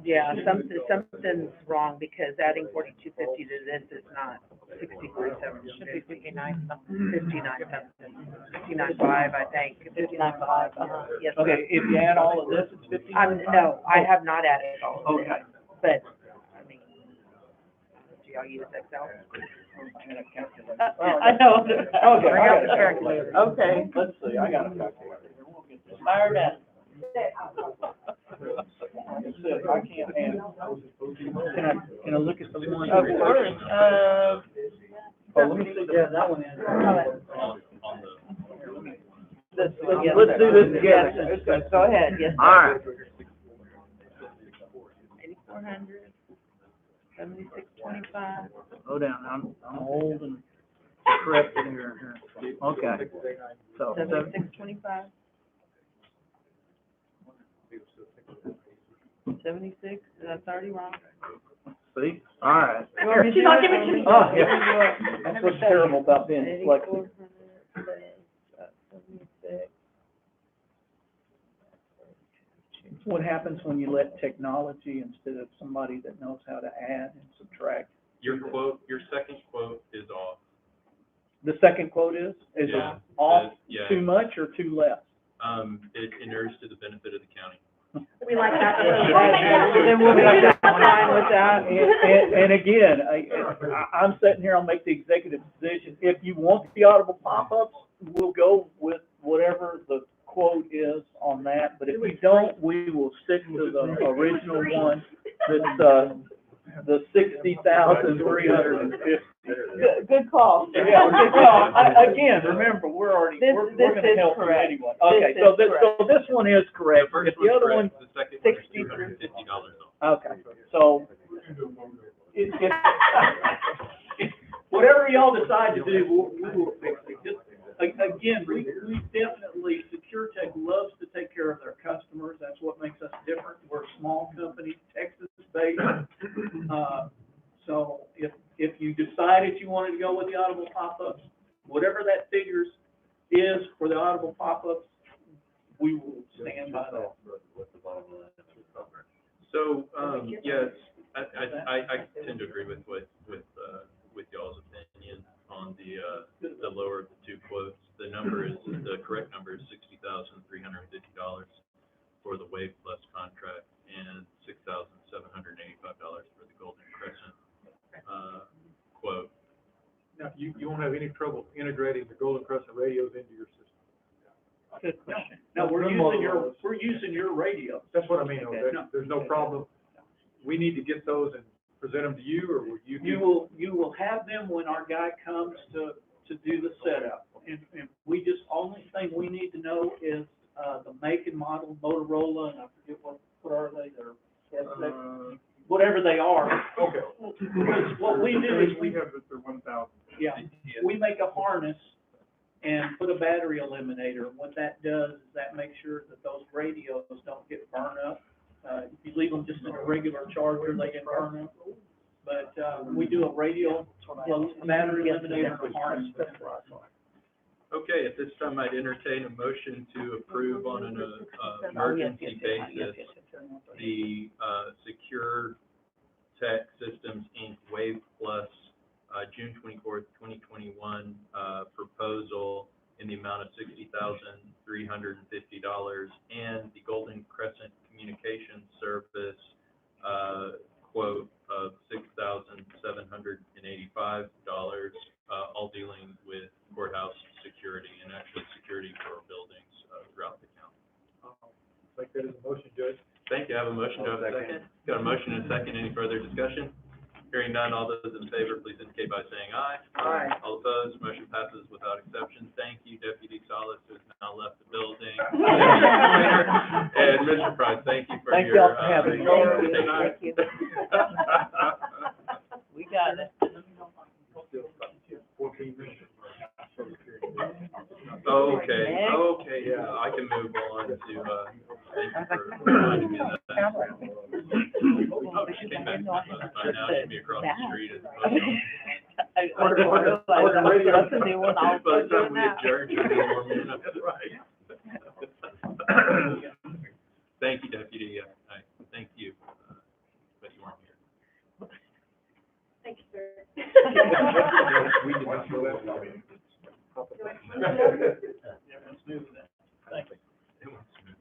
Yeah, something's wrong because adding 4250 to this is not 63.7, it should be 59 something, 59.5, I think, 59.5, yes. sir. okay, if you add all of this, it's 50? No, I have not added all of it, Okay. but, I mean, do y'all use Excel? Well, I know. Okay, I got a calculator. Okay. Let's see, I got a calculator. We'll get this fired up. That's it, I can't add. Can I look at the one? Of course, Oh, let me see. Yeah, that one is. On the, Let's do this together. Yes, go ahead, yes, sir. All right. 8,400, 76.25. Slow down, I'm old and decrepit here. Okay. So, 76.25. 76, that's already wrong. see, all right. She's not giving it to me. Oh, yeah. That's what's terrible about being dyslexic. 76. What happens when you let technology instead of somebody that knows how to add and subtract? your second quote is off. The second quote is Yeah, off yeah. too much or too less? It inures to the benefit of the county. We like that. Then we'll be fine with that. And again, I'm sitting here, I'll make the executive decision. If you want the audible pop-ups, we'll go with whatever the quote is on that. But if we don't, we will stick to the original one, that's, the 60,350. Good call. Yeah, good call. Again, remember, we're gonna is help you correct. anyway. Okay, This so is this, correct. so this one is correct. The If first the other one's one, correct, the second one is $63. $250 off. okay, so whatever y'all decide to do, we will fix it. Just, again, we definitely, SecureTech loves to take care of their customers. That's what makes us different. We're a small company, Texas-based. So if you decided you wanted to go with the audible pop-ups, whatever that figures is for the audible pop-ups, we will stand by that. So, yes, I tend to agree with y'all's opinion on the lower of the two quotes. The correct number is $60,350 for the Wave Plus contract and $6,785 for the Golden Crescent quote. Now, you won't have any trouble integrating the Golden Crescent radios into your system. Good question. No, we're using your radio. That's what I mean, Okay. there's no problem. We need to get those and present them to you, or will you? You will have them when our guy comes to do the setup. And we just, only thing we need to know is, the make and model, Motorola, and I forget what are they, they're, whatever they are. Okay. Because what we do is we have the 1,000. Yeah, we make a harness and put a battery eliminator. And what that does is that makes sure that those radios don't get burned up. If you leave them just in a regular charger, they get burned up. But, we do a radio, battery eliminator harness. Okay, at this time, I'd entertain a motion to approve on an emergency basis the Secure Tech Systems, Inc. Wave Plus June 24th, 2021 proposal in the amount of $60,350, and the Golden Crescent Communications Service, quote of $6,785, all dealing with courthouse security and actually security for our buildings, throughout the county. Like that is a motion, Judge. Thank you. I have a motion. Do I have a second? Got a motion and a second. Any further discussion? Hearing none, all those in favor, please indicate by saying aye. Aye. All opposed, motion passes without exception. Thank you, Deputy Salas, who has now left the building. And Mr. Price, thank you for Thank your, y'all for having me. Thank you. We got it. 14 minutes. Okay, okay, yeah, I can move on to, thank you for reminding me of that. Oh, she came back, by now she'd be across the street as opposed to. That's a new one, I'll By the put time doing we that. adjourn, she'll be more minutes. Right. Thank you, Deputy, thank you, but you weren't here. Thank you, sir. We did not know that. Yeah, let's move that. Thank you. It went smooth.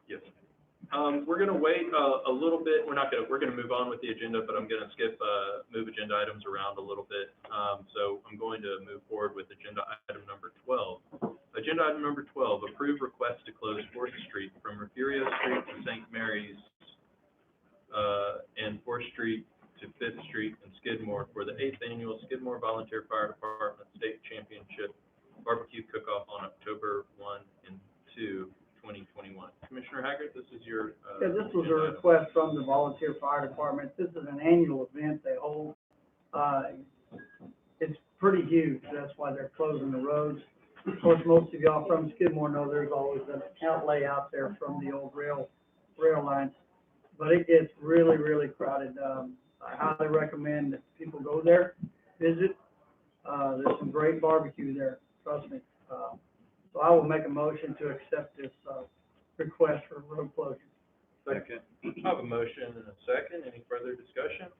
Yes. We're gonna wait a little bit, we're gonna move on with the agenda, but I'm gonna skip, move agenda items around a little bit. So I'm going to move forward with agenda item number 12. Agenda item number 12, approve request to close 4th Street from Refugio Street to St. Mary's, and 4th Street to 5th Street and Skidmore for the 8th Annual Skidmore Volunteer Fire Department State Championship Barbecue Cook-Off on October 1 and 2, 2021. Commissioner Haggard, this is your, Yeah, this was a agenda item. request from the Volunteer Fire Department. This is an annual event they hold. It's pretty huge, that's why they're closing the roads. Of course, most of y'all from Skidmore know there's always an outlay out there from the old rail lines. But it gets really, really crowded. I highly recommend that people go there, visit. There's some great barbecue there, trust me. So I will make a motion to accept this, request for road closure. Second. I have a motion and a second. Any further discussion?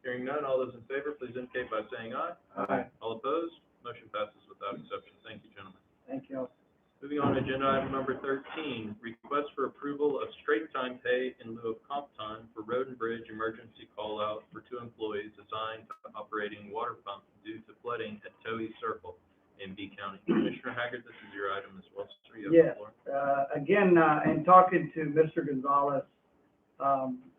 Hearing none, all those in favor, please indicate by saying aye. Aye. All opposed? Motion passes without exception. Thank you, gentlemen. Thank you. Moving on to agenda item number 13, request for approval of straight time pay in lieu of comp time for road and bridge emergency call out for 2 employees assigned to operating water pump due to flooding at Towee Circle in B County. Commissioner Haggard, this is your item as well, sir. You have the Yes, floor. again, in talking to Mr. Gonzalez,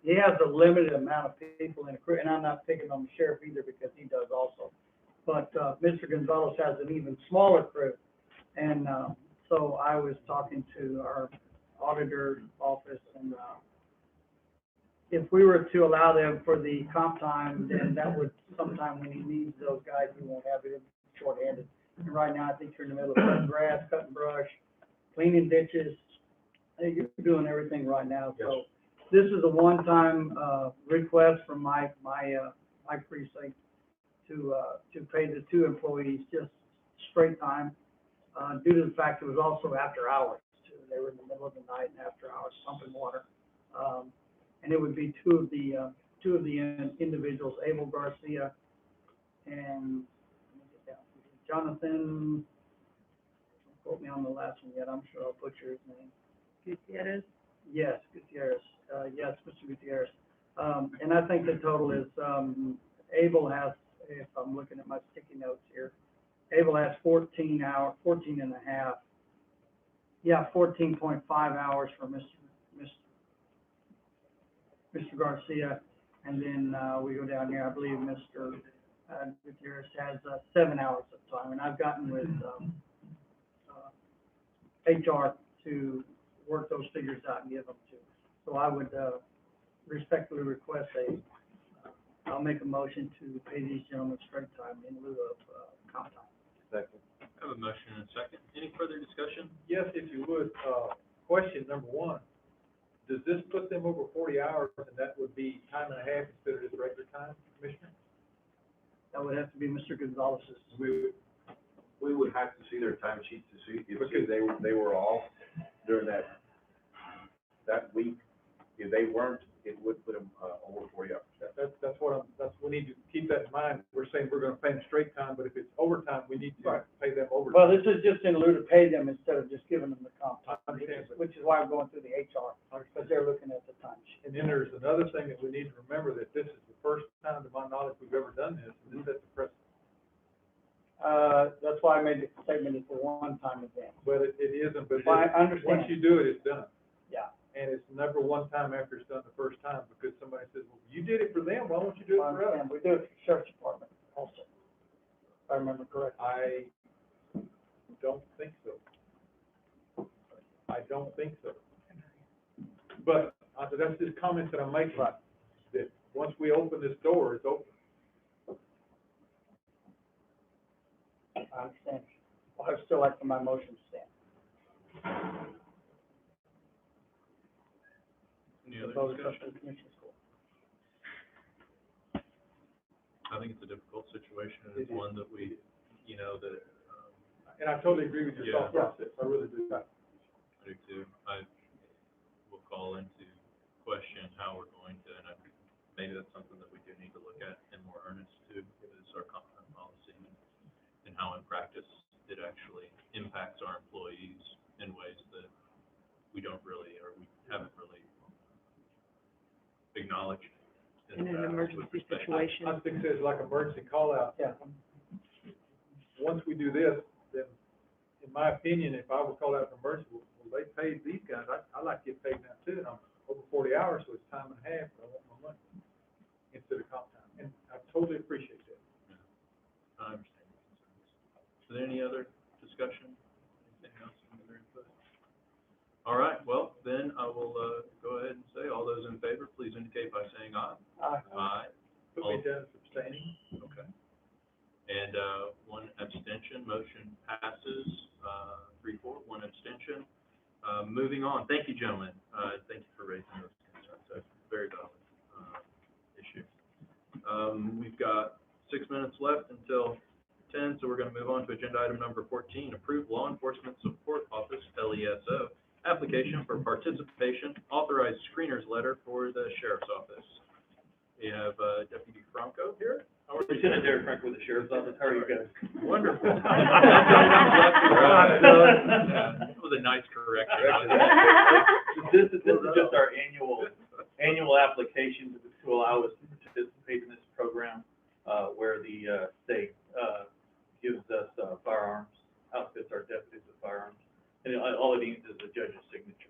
he has a limited amount of people in a crew, and I'm not picking on the sheriff either because he does also. But, Mr. Gonzalez has an even smaller crew, and, so I was talking to our auditor's office, and, if we were to allow them for the comp time, then that would, sometime when he needs those guys, he won't have it shorthanded. And right now, I think you're in the middle of cutting grass, cutting brush, cleaning ditches. Hey, you're doing everything right now, so this is a one-time, request from my precinct to pay the 2 employees just straight time, due to the fact it was also after hours, too. They were in the middle of the night and after hours pumping water. And it would be two of the individuals, Abel Garcia and Jonathan, don't quote me on the last one yet, I'm sure I'll butcher his name. Gutierrez? Yes, Gutierrez, yes, Mr. Gutierrez. And I think the total is, Abel has, if I'm looking at my sticky notes here, Abel has 14 and a half. Yeah, 14.5 hours for Mr. Garcia. And then, we go down here, I believe Mr. Gutierrez has, 7 hours of time. And I've gotten with, HR to work those figures out and give them to. So I would, respectfully request I'll make a motion to pay these gentlemen straight time in lieu of, comp time. Second. I have a motion and a second. Any further discussion? Yes, if you would, question number 1, does this put them over 40 hours, and that would be time and a half instead of just regular time, Commissioner? That would have to be Mr. Gonzalez's. We would have to see their time sheets to see if they were off during that week. If they weren't, it would put them over 40 hours. We need to keep that in mind. We're saying we're gonna pay them straight time, but if it's overtime, we need this is just in lieu to pay them instead of just giving them the comp time, Understand, but- which is why I'm going through the HR, because they're looking at the time sheet. And then there's another thing that we need to remember, that this is the first time, to my knowledge, we've ever done this, and this is the precedent. That's why I made the statement, it's a one-time event. But it isn't, but it Well, I is, understand. once you do it, it's done. Yeah. And it's never one time after it's done the first time, because somebody says, well, you did it for them, why won't you do it I for us? understand. We do it for the sheriff's department also, if I remember correctly. I don't think so. I don't think so. But, that's just comments that I'm making, that once we open this door, it's open. I understand. Well, I'd still like for my motion to stand. Any other Vote it up discussion? to the commissioners' court. I think it's a difficult situation, and it's It is. one that we, you know, that, And I totally agree with your thought Yeah. process, I really do. I do too. I will call into question how we're going to, and maybe that's something that we do need to look at in more earnest too, is our comp time policy and how in practice it actually impacts our employees in ways that we don't really, or we haven't really acknowledged. In an with emergency respect to- situation. I think it's like emergency call out. Yeah. Once we do this, then, in my opinion, if I were called out for emergency, well, they paid these guys, I like to get paid now too, and I'm over 40 hours, so it's time and a half, but I want my money instead of comp time, and I totally appreciate that. I understand your concerns. Is there any other discussion? Anything else, any other input? All right, well, then I will, go ahead and say, all those in favor, please indicate by saying aye. Aye. Put me down as abstaining. Okay. And, one abstention, motion passes, 3-4, one abstention. Moving on, thank you, gentlemen, thank you for raising those concerns, that's a very valid, issue. We've got 6 minutes left until 10, so we're gonna move on to agenda item number 14, approve law enforcement support office, LESO, application for participation, authorized screeners letter for the sheriff's office. We have, Deputy Franco here. How are you? Lieutenant Derek Frank with the Sheriff's Office, how are you guys? Wonderful. That was a nice correction. This is just our annual application to allow us to participate in this program, where the state gives us firearms, outfits our deputies with firearms, and all it needs is the judge's signature.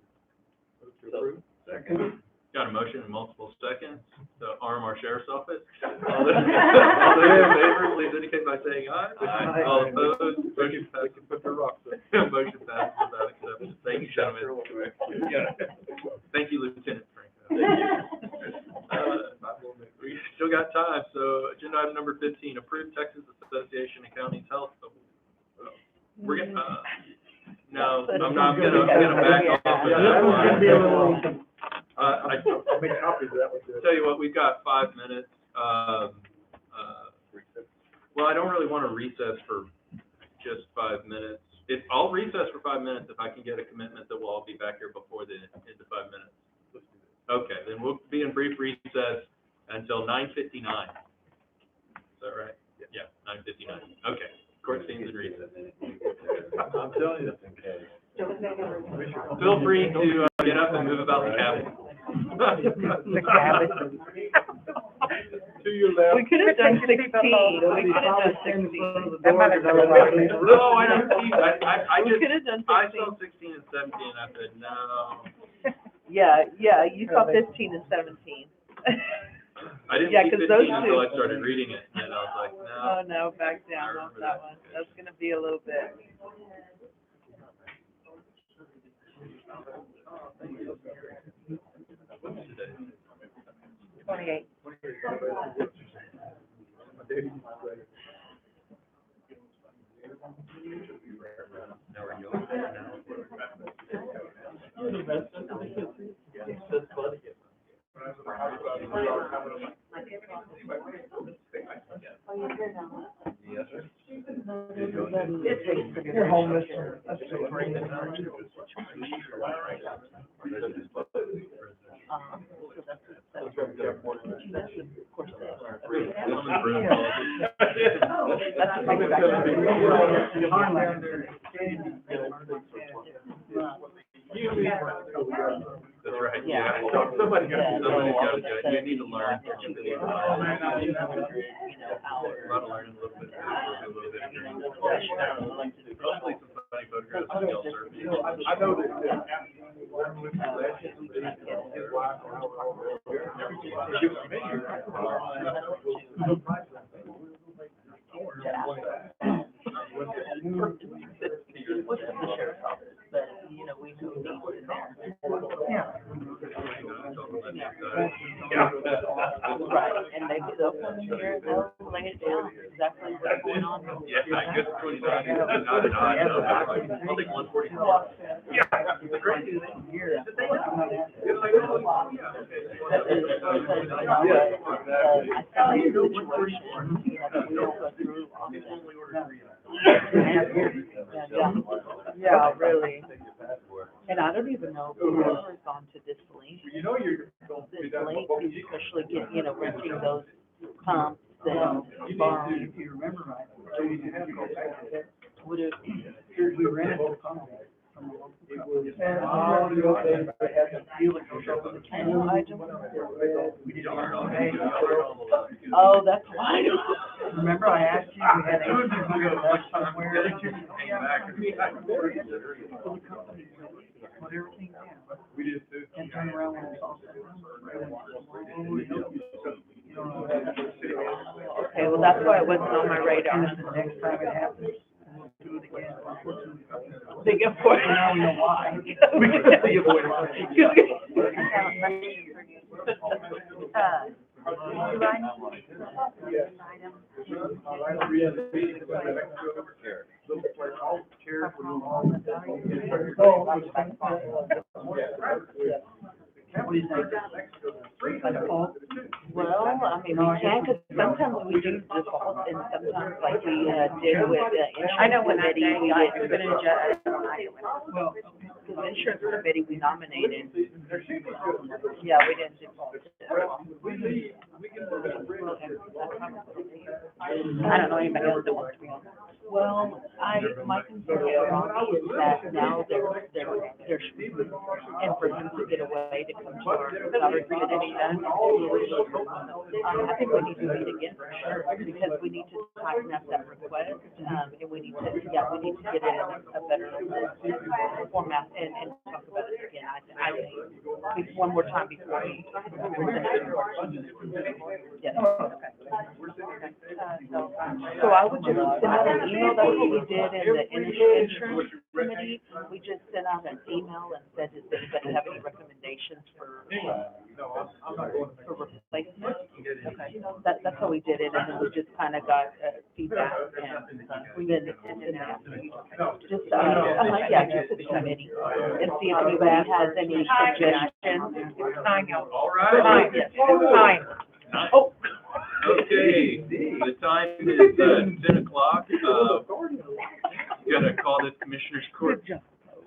Second. Got a motion in multiple seconds to arm our sheriff's office. All those in favor, please indicate by saying aye. Aye. All opposed, motion passes. Put their rocks up. Motion passes without exception. Thank you, gentlemen. Thank you, Lieutenant Franco. We still got time, so agenda item number 15, approve Texas Association of Counties Health. We're gonna, no, I'm not, I'm gonna back off of Yeah, that that one's gonna be a little, one. I'll make copies of that one too. Tell you what, we've got 5 minutes. Well, I don't really want to recess for just 5 minutes. I'll recess for 5 minutes if I can get a commitment that we'll all be back here before the end of 5 minutes. Okay, then we'll be in brief recess until 9:59. Is that right? Yeah, 9:59. Okay, court stands in recess. I'm telling you. Feel free to get up and move about the cabin. The cabin. To your left. We could have done 16, we could have done 16. That might have been- No, I don't see that. I We just, could have done I 16. saw 16 and 17, I said, no. Yeah, you saw 15 and 17. I didn't Yeah, see 'cause 15 those until I two- started reading it, and I was like, no. Oh, no, back I down off remember that that. one. That's gonna be a little bit. What's today? 28. Now we're going Yes, sir. You're homeless. That's right, Yeah. yeah. Somebody Yeah, Somebody's so gotta do it. You need to all learn of a from sudden, the you people. know, A 200, hours. lot of learning, a little bit of this, a little bit of dreaming. Like Hopefully some funny photographs of y'all surfing. I know that, one with the legend, his wife, she was What's the sheriff's office, but, you know, we know needs in there. Yeah. Right, and they'll come in here and they'll lay it down, exactly what's going on. Yeah, I guess 29 is not an odd number. I'll take 144. Yeah, it's a great news. It's like, oh, wow, yeah. I think the situation, you know, that we don't go through often. Yeah, really. And I don't even know if we've ever gone to this link. You know you're going to be This done. link, especially get, you know, renting those pumps and borrowing. If you remember right, Would it, we rented the pump from a local company. and I don't. Oh, that's why. Remember I asked you, we had 1,800 left somewhere? Well, the company put everything down We did too. and turned around when it's all set. Okay, well, that's why it wasn't on my radar. The next time it happens, we'll do it again. Big effort. Now we know why. We can tell you why. What do you think? Well, I mean, we can, because sometimes we do default, and sometimes like we did with the insurance committee, we didn't. Well, Because the insurance committee, we nominated. Yeah, we didn't default. I don't know anybody else that wants to be on. Well, my concern is that now there's, and for him to get away to come to our committee, I think we need to meet again for sure, because we need to tighten up that request, and we need to get it in a better format and talk about it again. I think one more time before we. Yes. So I would just send out an email, that's what we did in the insurance committee. We just sent out an email and said, does anybody have any recommendations for replacement? Okay, that's how we did it, and then we just kind of got feedback, and we then just the committee, and see if anybody has any suggestions. All right. Yes, it's time. Oh. Okay, the time is 10 o'clock. Gonna call this Commissioners Court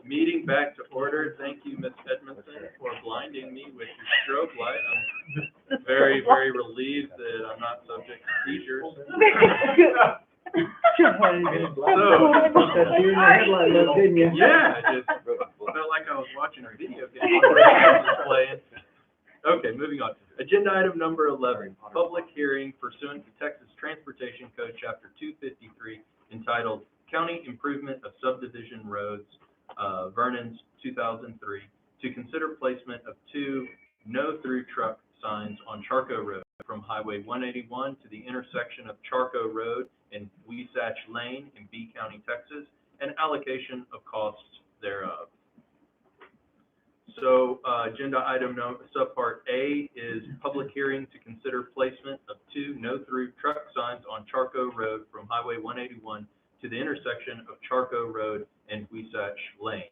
meeting back to order. Thank you, Ms. Edmondson, for blinding me with your strobe light. I'm very, very relieved that I'm not subject to seizures. Yeah, just felt like I was watching a video game playing. Okay, moving on. Agenda item number 11, public hearing pursuant to Texas Transportation Code, Chapter 253, entitled County Improvement of Subdivision Roads, Vernon's 2003, to consider placement of 2 no-through truck signs on Charco Road from Highway 181 to the intersection of Charco Road and Weisach Lane in B County, Texas, and allocation of costs thereof. So, agenda item subpart A is public hearing to consider placement of 2 no-through truck signs on Charco Road from Highway 181 to the intersection of Charco Road and Weisach Lane.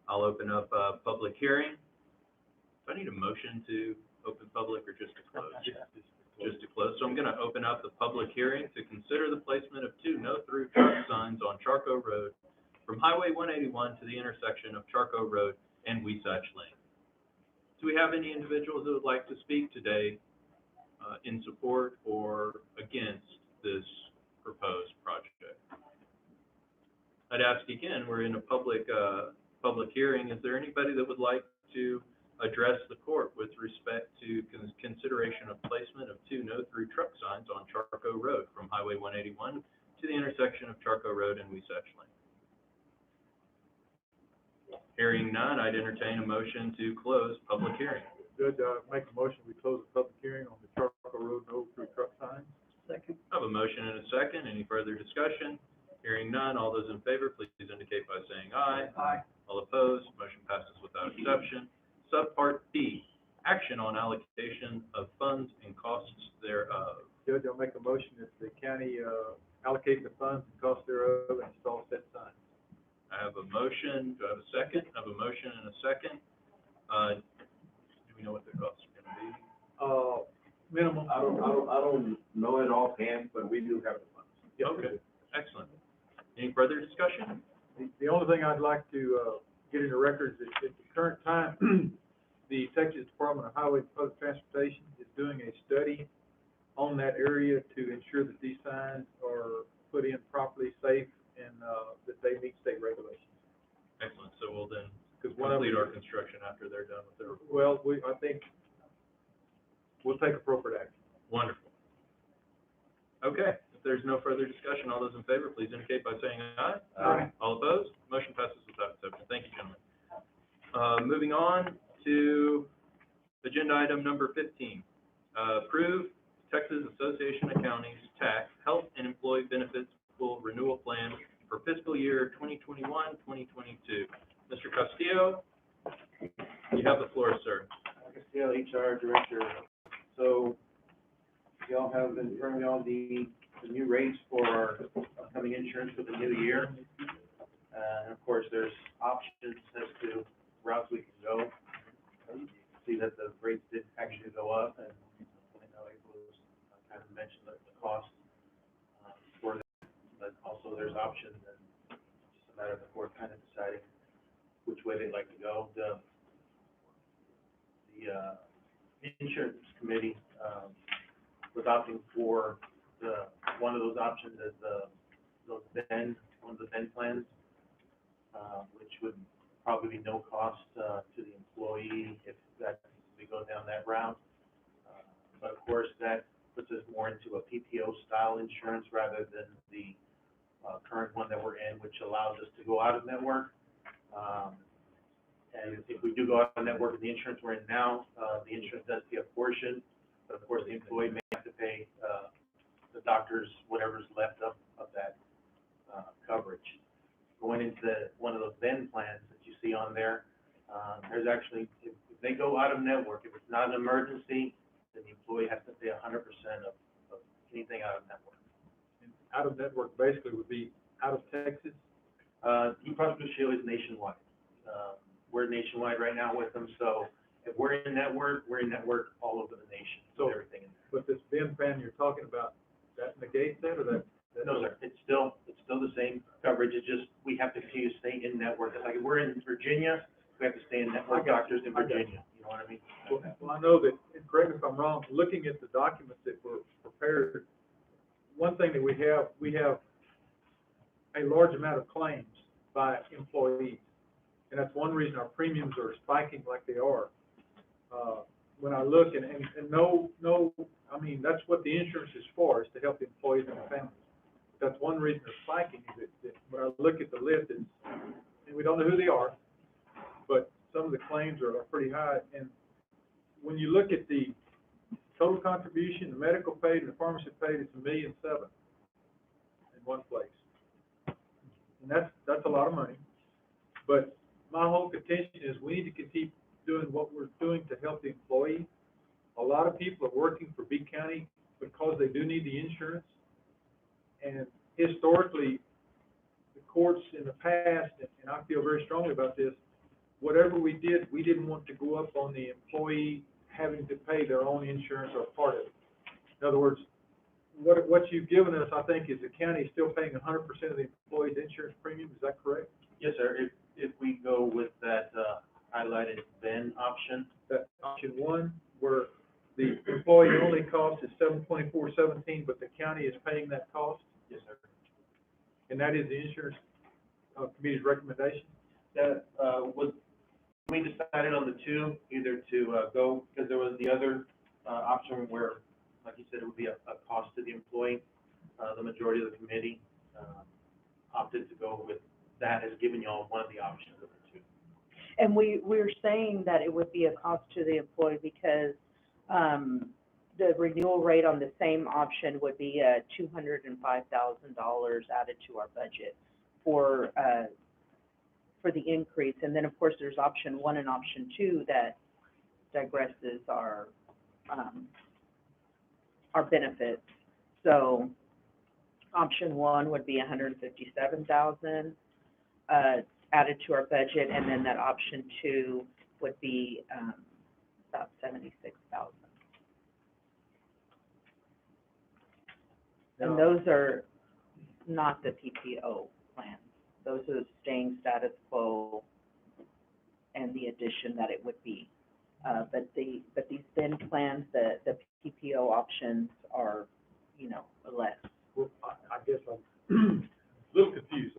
I'll open up a public hearing. Do I need a motion to open public or just to close? Just to close. So I'm going to open up the public hearing to consider the placement of 2 no-through truck signs on Charco Road from Highway 181 to the intersection of Charco Road and Weisach Lane. Do we have any individuals that would like to speak today in support or against this proposed project? I'd ask again, we're in a public hearing. Is there anybody that would like to address the court with respect to consideration of placement of 2 no-through truck signs on Charco Road from Highway 181 to the intersection of Charco Road and Wasatch Lane? Hearing none, I'd entertain a motion to close public hearing. Judge, make a motion, we close the public hearing on the Charco Road no through truck signs. Second. I have a motion and a second. Any further discussion? Hearing none, all those in favor, please indicate by saying aye. Aye. All opposed, motion passes without exception. Subpart B, action on allocation of funds and costs thereof. Judge, I'll make a motion that the county, allocate the funds and cost thereof and install said signs. I have a motion. Do I have a second? I have a motion and a second. Do we know what the costs are gonna be? Minimum. I don't know it offhand, but we do have the funds. Okay, excellent. Any further discussion? The only thing I'd like to, get in the records is at the current time, the Texas Department of Highway and Public Transportation is doing a study on that area to ensure that these signs are put in properly, safe, and, that they meet state regulations. Excellent. So we'll then Because one of complete them, our construction after they're done with their, well, I think we'll take appropriate action. wonderful. Okay, if there's no further discussion, all those in favor, please indicate by saying aye. Aye. All opposed? Motion passes without exception. Thank you, gentlemen. Moving on to agenda item number 15. Approve Texas Association of Counties TAC Health and Employee Benefits Full Renewal Plan for fiscal year 2021-2022. Mr. Castillo, you have the floor, sir. Castillo, HR Director. So, y'all have in front of y'all the new rates for our upcoming insurance for the new year. And of course, there's options as to routes we can go. You can see that the rates did actually go up, and I know it was kind of mentioned the cost for that, but also there's options, and it's just a matter of the court kind of deciding which way they'd like to go. The insurance committee was opting for one of those options as one of the Ben plans, which would probably be no cost to the employee if we go down that route. But of course, that puts us more into a PPO style insurance rather than the current one that we're in, which allows us to go out of network. And if we do go out of network with the insurance we're in now, the insurance does pay a portion, but of course the employee may have to pay the doctors whatever's left of that coverage. Going into one of those Ben plans that you see on there, there's actually, if they go out of network, if it's not an emergency, then the employee has to pay 100% of anything out of network. And out of network basically would be out of Texas. eProsperous Shield is nationwide. We're nationwide right now with them, so if we're in network all over the nation, So- everything in there. But this Ben plan you're talking about, that negates that, or that? No, sir, it's still the same coverage, it's just, we have to continue to stay in network. It's like, if we're in Virginia, we have to stay in network doctors in Virginia, you know what I mean? Well, I know that, and correct me if I'm wrong, looking at the documents that were prepared, one thing that we have a large amount of claims by employees. And that's one reason our premiums are spiking like they are. When I look and no, I mean, that's what the insurance is for, is to help the employees and their families. That's one reason they're spiking, is that when I look at the list, and we don't know who they are, but some of the claims are pretty high. And when you look at the total contribution, the medical paid and the pharmacy paid, it's $1.7 million in one place. And that's a lot of money. But my whole contention is we need to keep doing what we're doing to help the employee. A lot of people are working for B County because they do need the insurance. And historically, the courts in the past, and I feel very strongly about this, whatever we did, we didn't want to go up on the employee having to pay their own insurance or part of it. In other words, what you've given us, I think, is the county still paying 100% of the employee's insurance premium. Is that correct? Yes, sir, if we go with that highlighted Ben option, That option one, where the employee only cost is $724.17, but the county is paying that cost, yes, sir. and that is the insurance committee's recommendation? That, we decided on the two, either to, go, because there was the other, option where, like you said, it would be a cost to the employee. The majority of the committee, opted to go with that, as giving y'all one of the options of the two. And we're saying that it would be a cost to the employee because, the renewal rate on the same option would be, $205,000 added to our budget for the increase. And then, of course, there's option one and option two that digresses our benefits. So option one would be $157,000 added to our budget, and then that option two would be about $76,000. And those are not the PPO plans. Those are staying status quo and the addition that it would be. But these thin plans, the PPO options are, less. Well, I guess I'm a little confused.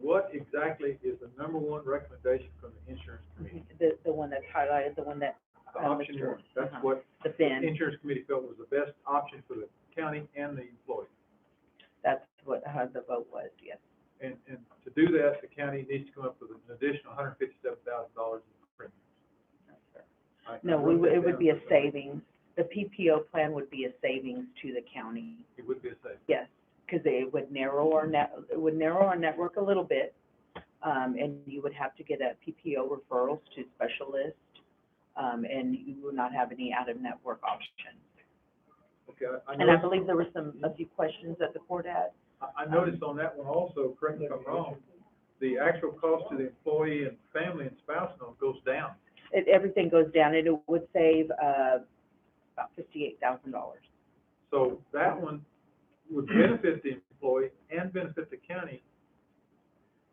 What exactly is the number one recommendation from the insurance committee? The one that's highlighted, the one that. The option Mr. one, that's uh-huh. what The the bin, insurance committee felt was the best option for the county and the employee. that's what, how the vote was, yes. And to do that, the county needs to come up with an additional $157,000 in premiums. No, it would be a savings. The PPO plan would be a savings to the county, It would be a savings. yes, because it would narrow our network a little bit. And you would have to get a PPO referrals to specialists, and you would not have any out-of-network options. Okay, And I believe there were a few questions that the court had. I noticed on that one also, correct me if I'm wrong, the actual cost to the employee and family and spouse note goes down. Everything goes down, and it would save, about $58,000. So that one would benefit the employee and benefit the county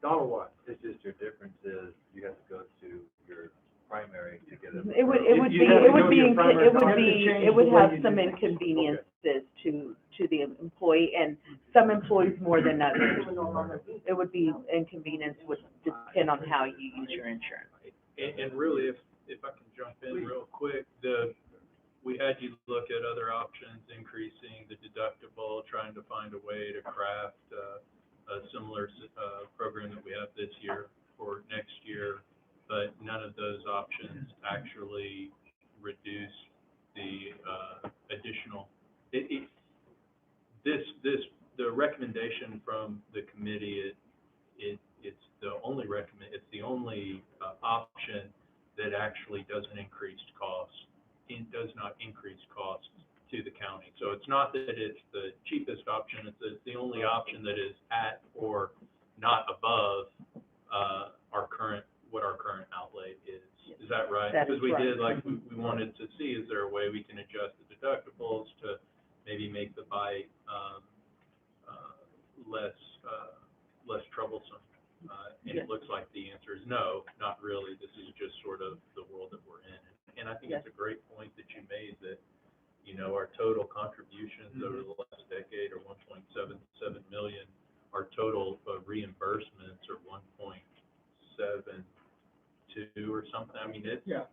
dollar-wise. It's just your difference is you have to go to your primary to get a. It would You have to go to your primary doctor. it would have some inconveniences to the employee, and some employees more than others. It would be inconvenience, would depend on how you use your insurance. And really, if I can jump in real quick, we had you look at other options, increasing the deductible, trying to find a way to craft a similar program that we have this year for next year, but none of those options actually reduce the additional. The recommendation from the committee, it's the only option that actually doesn't increase costs. It does not increase costs to the county. So it's not that it's the cheapest option, it's the only option that is at or not above what our current outlay is. Is that right? That is Because we right. did, like, we wanted to see, is there a way we can adjust the deductibles to maybe make the bite less troublesome? And it looks like the answer is no, not really. This is just sort of the world that we're in. And I think it's a great point that you made that, our total contributions over the last decade are 1.77 million. Our total reimbursements are 1.72 or something. I mean, it's, Yeah.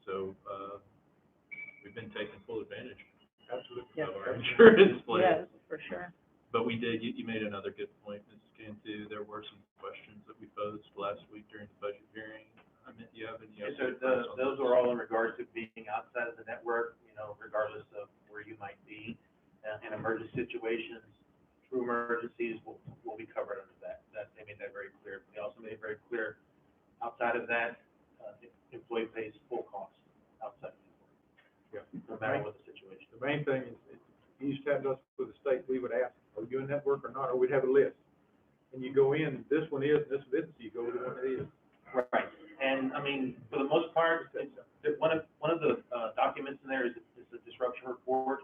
So, we've been taking full advantage Absolutely. of our insurance plan. Yes, for sure. But we did, you made another good point, Mrs. Cantu. There were some questions that we posed last week during the budget hearing. I mean, do you have any Yes, other sir. thoughts on Those those? are all in regards to being outside of the network, regardless of where you might be. In emergency situations, true emergencies will be covered under that. They made that very clear. They also made it very clear, outside of that, the employee pays full cost outside of the network, no matter what the situation. The main thing is, you used to have us with the state, we would ask, are you in network or not, or we'd have a list. And you go in, this one is, this one isn't, you go to the one that is. Right, and I mean, for the most part, one of the documents in there is a disruption report.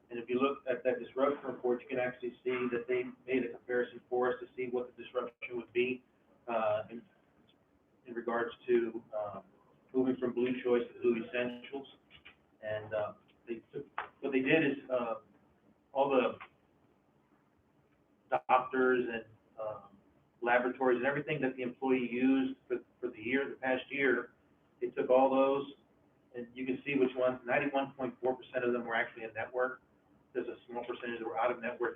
And if you look at that disruption report, you can actually see that they made a comparison for us to see what the disruption would be in regards to moving from Blue Choice to Blue Essentials. And what they did is all the doctors and, laboratories and everything that the employee used for the past year. They took all those, and you can see which ones, 91.4% of them were actually in network. There's a small percentage that were out of network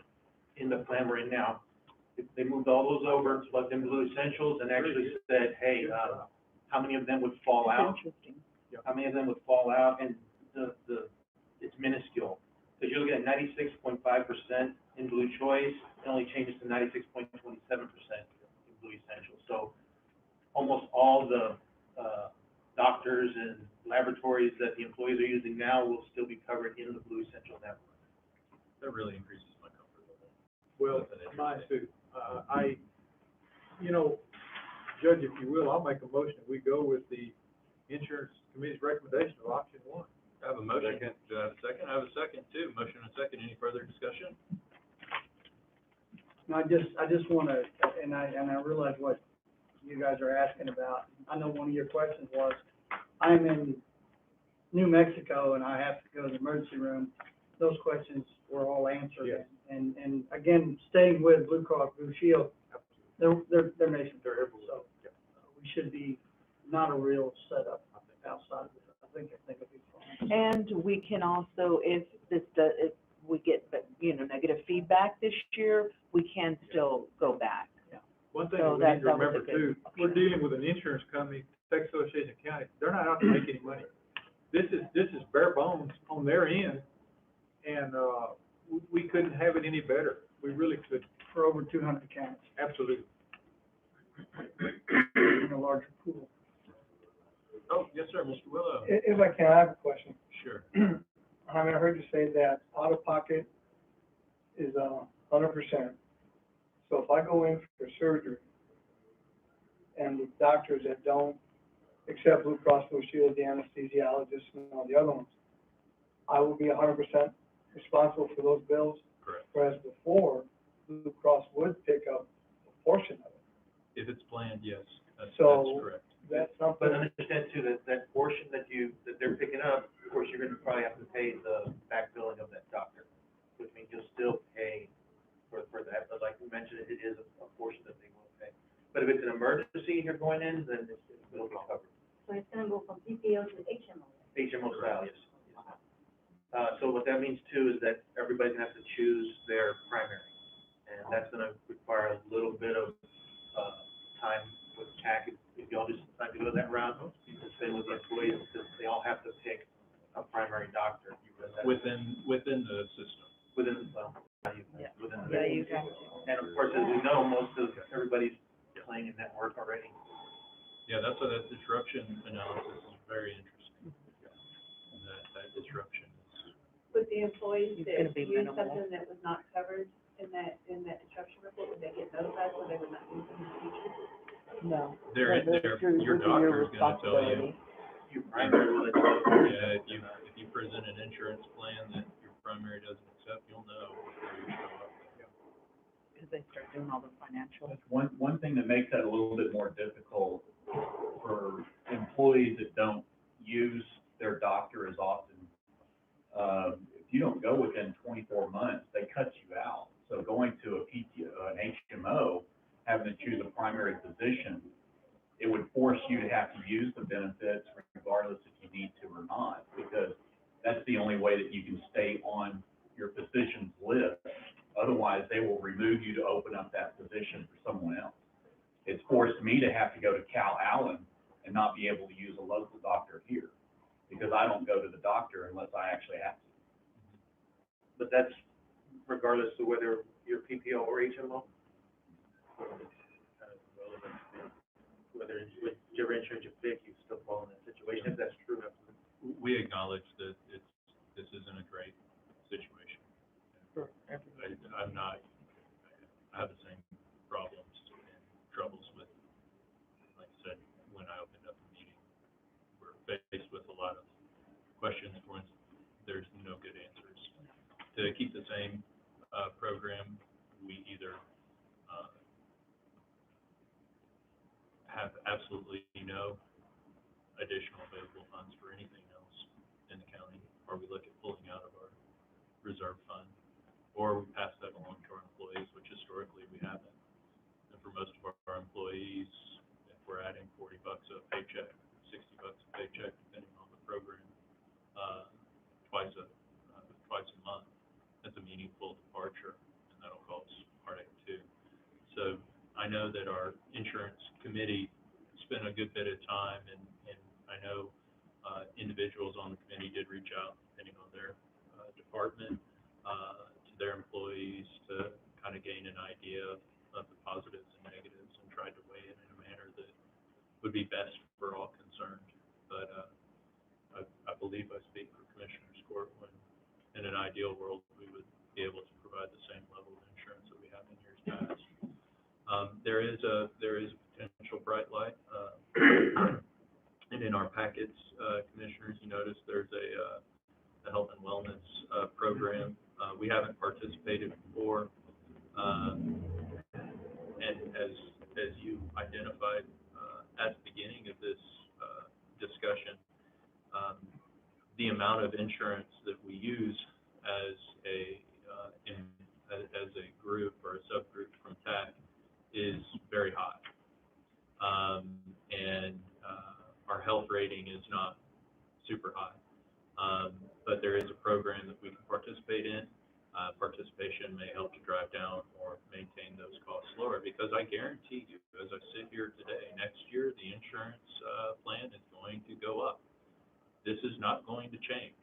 in the plan we're in now. They moved all those over, plugged in Blue Essentials, and actually said, hey, how many of them would fall out? Interesting. How many of them would fall out, and it's minuscule. Because you're looking at 96.5% in Blue Choice, it only changes to 96.27% in Blue Essentials. So almost all the doctors and laboratories that the employees are using now will still be covered in the Blue Essential network. That really increases my comfort level. Well, That's an mine interesting- too. You know, Judge, if you will, I'll make a motion, we go with the insurance committee's recommendation of option one. I have a motion. Do I have a second? I have a second too. Motion and a second. Any further discussion? No, I just wanna, and I realize what you guys are asking about. I know one of your questions was, I'm in New Mexico and I have to go to the emergency room. Those questions were all answered. Yes. And again, staying with Blue Cross Blue Shield, they're nationwide, so we should be not a real setup outside of it. I think it'll be fine. And we can also, if we get, negative feedback this year, we can still go back. One thing So we that- need to that was a remember good too, we're option. dealing with an insurance company, Texas Association of Counties, they're not out to make any money. This is bare bones on their end, and, we couldn't have it any better. We really could, For over 200 counties absolutely. in a larger pool. Oh, yes, sir, Mr. Willow. If I can, I have a question. Sure. I mean, I heard you say that out-of-pocket is 100%. So if I go in for surgery and the doctors that don't accept Blue Cross Blue Shield, the anesthesiologists and all the other ones, I will be 100% responsible for those bills? Correct. Whereas before, Blue Cross would pick up a portion of it. If it's planned, yes, that's So- correct. That's But something, understand too, that portion that they're picking up, of course, you're gonna probably have to pay the back billing of that doctor, which means you'll still pay for that, but like we mentioned, it is a portion that they will pay. But if it's an emergency and you're going in, then it'll be covered. So it's gonna go from PPO to HMO. HMO style, yes. So what that means too is that everybody's gonna have to choose their primary. And that's gonna require a little bit of, time with CAC, if y'all just decide to go that route, to spend with the employees, because they all have to pick a primary doctor. Within the system. Within, well, Yeah. within the. Yeah, you have to. And of course, as we know, most of, everybody's playing in network already. Yeah, that's why that disruption analysis is very interesting. And that disruption is, Would the employees It's gonna that be used minimal. something that was not covered in that disruption report, would they get notified so they would not use it in the future? No. your doctor is gonna tell you. Your primary will let you know. Yeah, if you present an insurance plan that your primary doesn't accept, you'll know before you show up. Because they start doing all the financial. That's one thing that makes that a little bit more difficult for employees that don't use their doctor as often. If you don't go within 24 months, they cut you out. So going to an HMO, having to choose a primary physician, it would force you to have to use the benefits regardless if you need to or not, because that's the only way that you can stay on your physician's list. Otherwise, they will remove you to open up that position for someone else. It's forced me to have to go to Cal Allen and not be able to use a local doctor here, because I don't go to the doctor unless I actually have to. But that's regardless of whether you're PPO or HMO? Whether, whichever insurance you pick, you still fall in that situation, if that's true. We acknowledge that this isn't a great situation. For everybody. I have the same problems and troubles with, like I said, when I opened up the meeting, we're faced with a lot of questions, for instance, there's no good answers. To keep the same, program, we either, have absolutely no additional available funds for anything else in the county, or we look at pulling out of our reserve fund, or we pass that along to our employees, which is historically, we haven't. And for most of our employees, if we're adding $40 a paycheck, $60 a paycheck, depending on the program, twice a month, that's a meaningful departure, and that'll cause heartache too. So I know that our insurance committee spent a good bit of time, and I know individuals on the committee did reach out, depending on their department, to their employees to kind of gain an idea of the positives and negatives, and tried to weigh it in a manner that would be best for all concerned. But I believe I speak for Commissioner's Court when, in an ideal world, we would be able to provide the same level of insurance that we have in years past. There is a potential bright light, and in our packets, Commissioners, you notice there's a health and wellness program. We haven't participated before, and as you identified at the beginning of this discussion, the amount of insurance that we use as a group or a subgroup from TAC is very high, and our health rating is not super high, but there is a program that we can participate in. Participation may help to drive down or maintain those costs lower, because I guarantee you, as I sit here today, next year the insurance plan is going to go up. This is not going to change.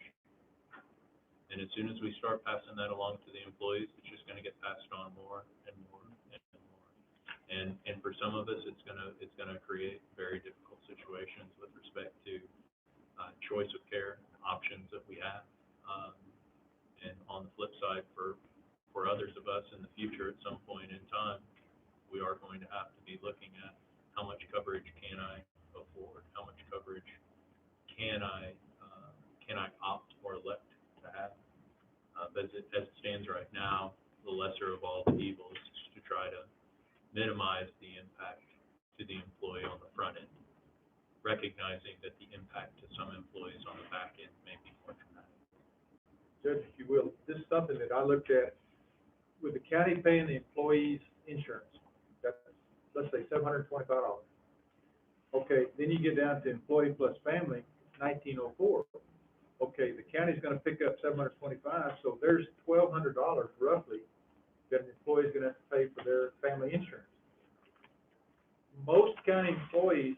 And as soon as we start passing that along to the employees, it's just going to get passed on more and more and more. And for some of us, it's going to create very difficult situations with respect to choice of care options that we have. And on the flip side, for others of us in the future, at some point in time, we are going to have to be looking at how much coverage can I afford, how much coverage can I opt or elect to have. But as it stands right now, the lesser of all the evils is to try to minimize the impact to the employee on the front end, recognizing that the impact to some employees on the back end may be more dramatic. Judge, if you will, this is something that I looked at with the county paying the employees' insurance. That's, let's say, $725. Okay, then you get down to employee plus family, $1,904. Okay, the county's gonna pick up $725, so there's $1,200 roughly that an employee's gonna have to pay for their family insurance. Most county employees,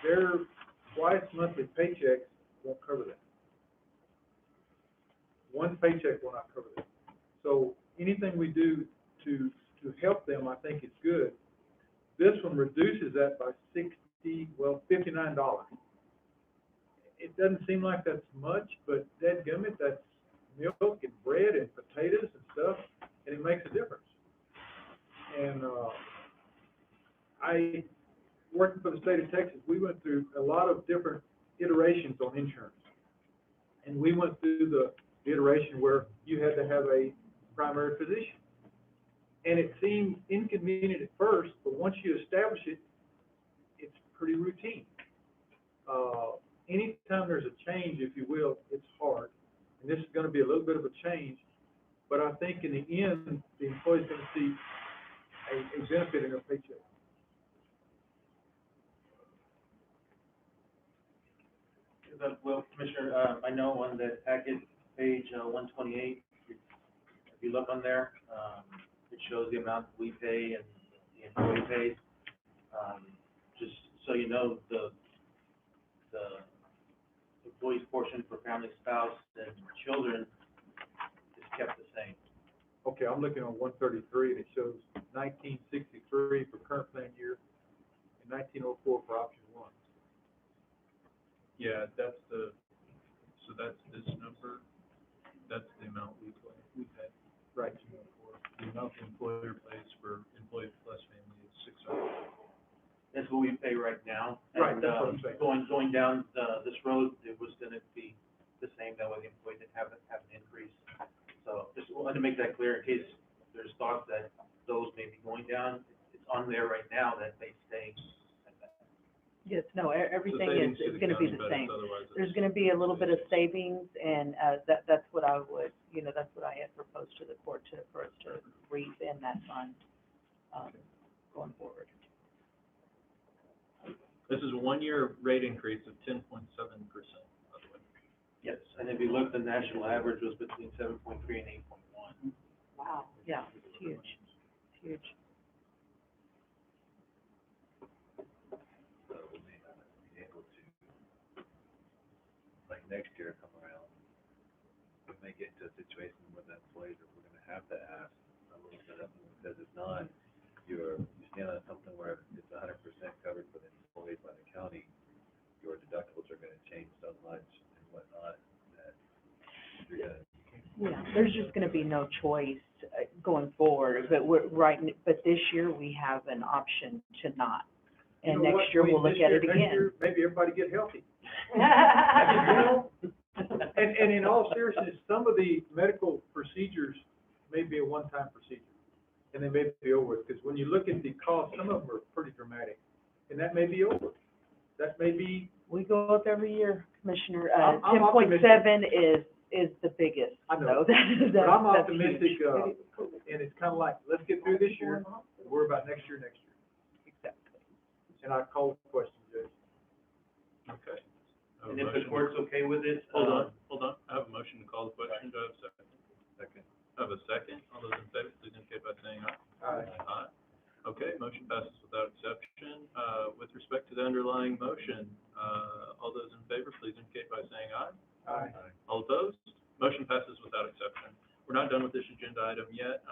their twice monthly paychecks won't cover that. One paycheck will not cover that. So anything we do to help them, I think is good. This one reduces that by $59. It doesn't seem like that's much, but dadgummit, that's milk and bread and potatoes and stuff, and it makes a difference. And I, working for the state of Texas, we went through a lot of different iterations on insurance. And we went through the iteration where you had to have a primary physician. And it seemed inconvenient at first, but once you establish it, it's pretty routine. Anytime there's a change, if you will, it's hard. And this is going to be a little bit of a change, but I think in the end, the employee's going to see a benefit in their paycheck. Well, Commissioner, I know on the packet, page 128, if you look on there, it shows the amount we pay and the employee pays. Just so you know, the employee's portion for family, spouse, and children is kept the same. Okay, I'm looking on 133, and it shows 1963 for current plan year and 1904 for option one. Yeah, that's this number, that's the amount we pay. Right. The amount the employer pays for employee plus family is $600. That's what we pay right now. Right, And, that's what I'm saying. going down, this road, it was gonna be the same, that way the employee didn't have an increase. So just wanted to make that clear in case there's thoughts that those may be going down. It's on there right now that they stay at that. Yes, no, It's a everything savings to is gonna be county, the but same. otherwise it's- There's gonna be a little bit of savings, and, that's what I would, that's what I had proposed to the court for us to reap in that fund, going forward. This is a 1-year rate increase of 10.7%, by the way. Yes, and if you look, the national average was between 7.3 and 8.1. Wow. Yeah, it's huge, it's huge. So we may not be able to, like next year come around, we may get into a situation where the employees, if we're gonna have to ask a little bit of, because if not, you stand on something where it's 100% covered for the employees by the county, your deductibles are gonna change so much and whatnot, that you're gonna, Yeah, there's just gonna be no choice going forward, but but this year we have an option to not. And You know next what? year I mean, we'll look this at year- it next again. year, maybe everybody get healthy. You know? And in all seriousness, some of the medical procedures may be a one-time procedure, and they may be over, because when you look at the cost, some of them are pretty dramatic, and that may be over. That may be, We go up every year, Commissioner, I'm 10.7 is the biggest, I know. so that's but I'm that's optimistic, huge. and it's kind of like, let's get through this year, worry about next year. Exactly. And I call the question, Judge. Okay. I have a And if the motion. court's okay with it, Hold on. I have a motion to call the question. Do I have a second? second, I have a second. All those in favor, please indicate by saying aye. Aye. Aye. Okay, motion passes without exception. With respect to the underlying motion, all those in favor, please indicate by saying aye. Aye. All opposed? Motion passes without exception. We're not done with this agenda item yet.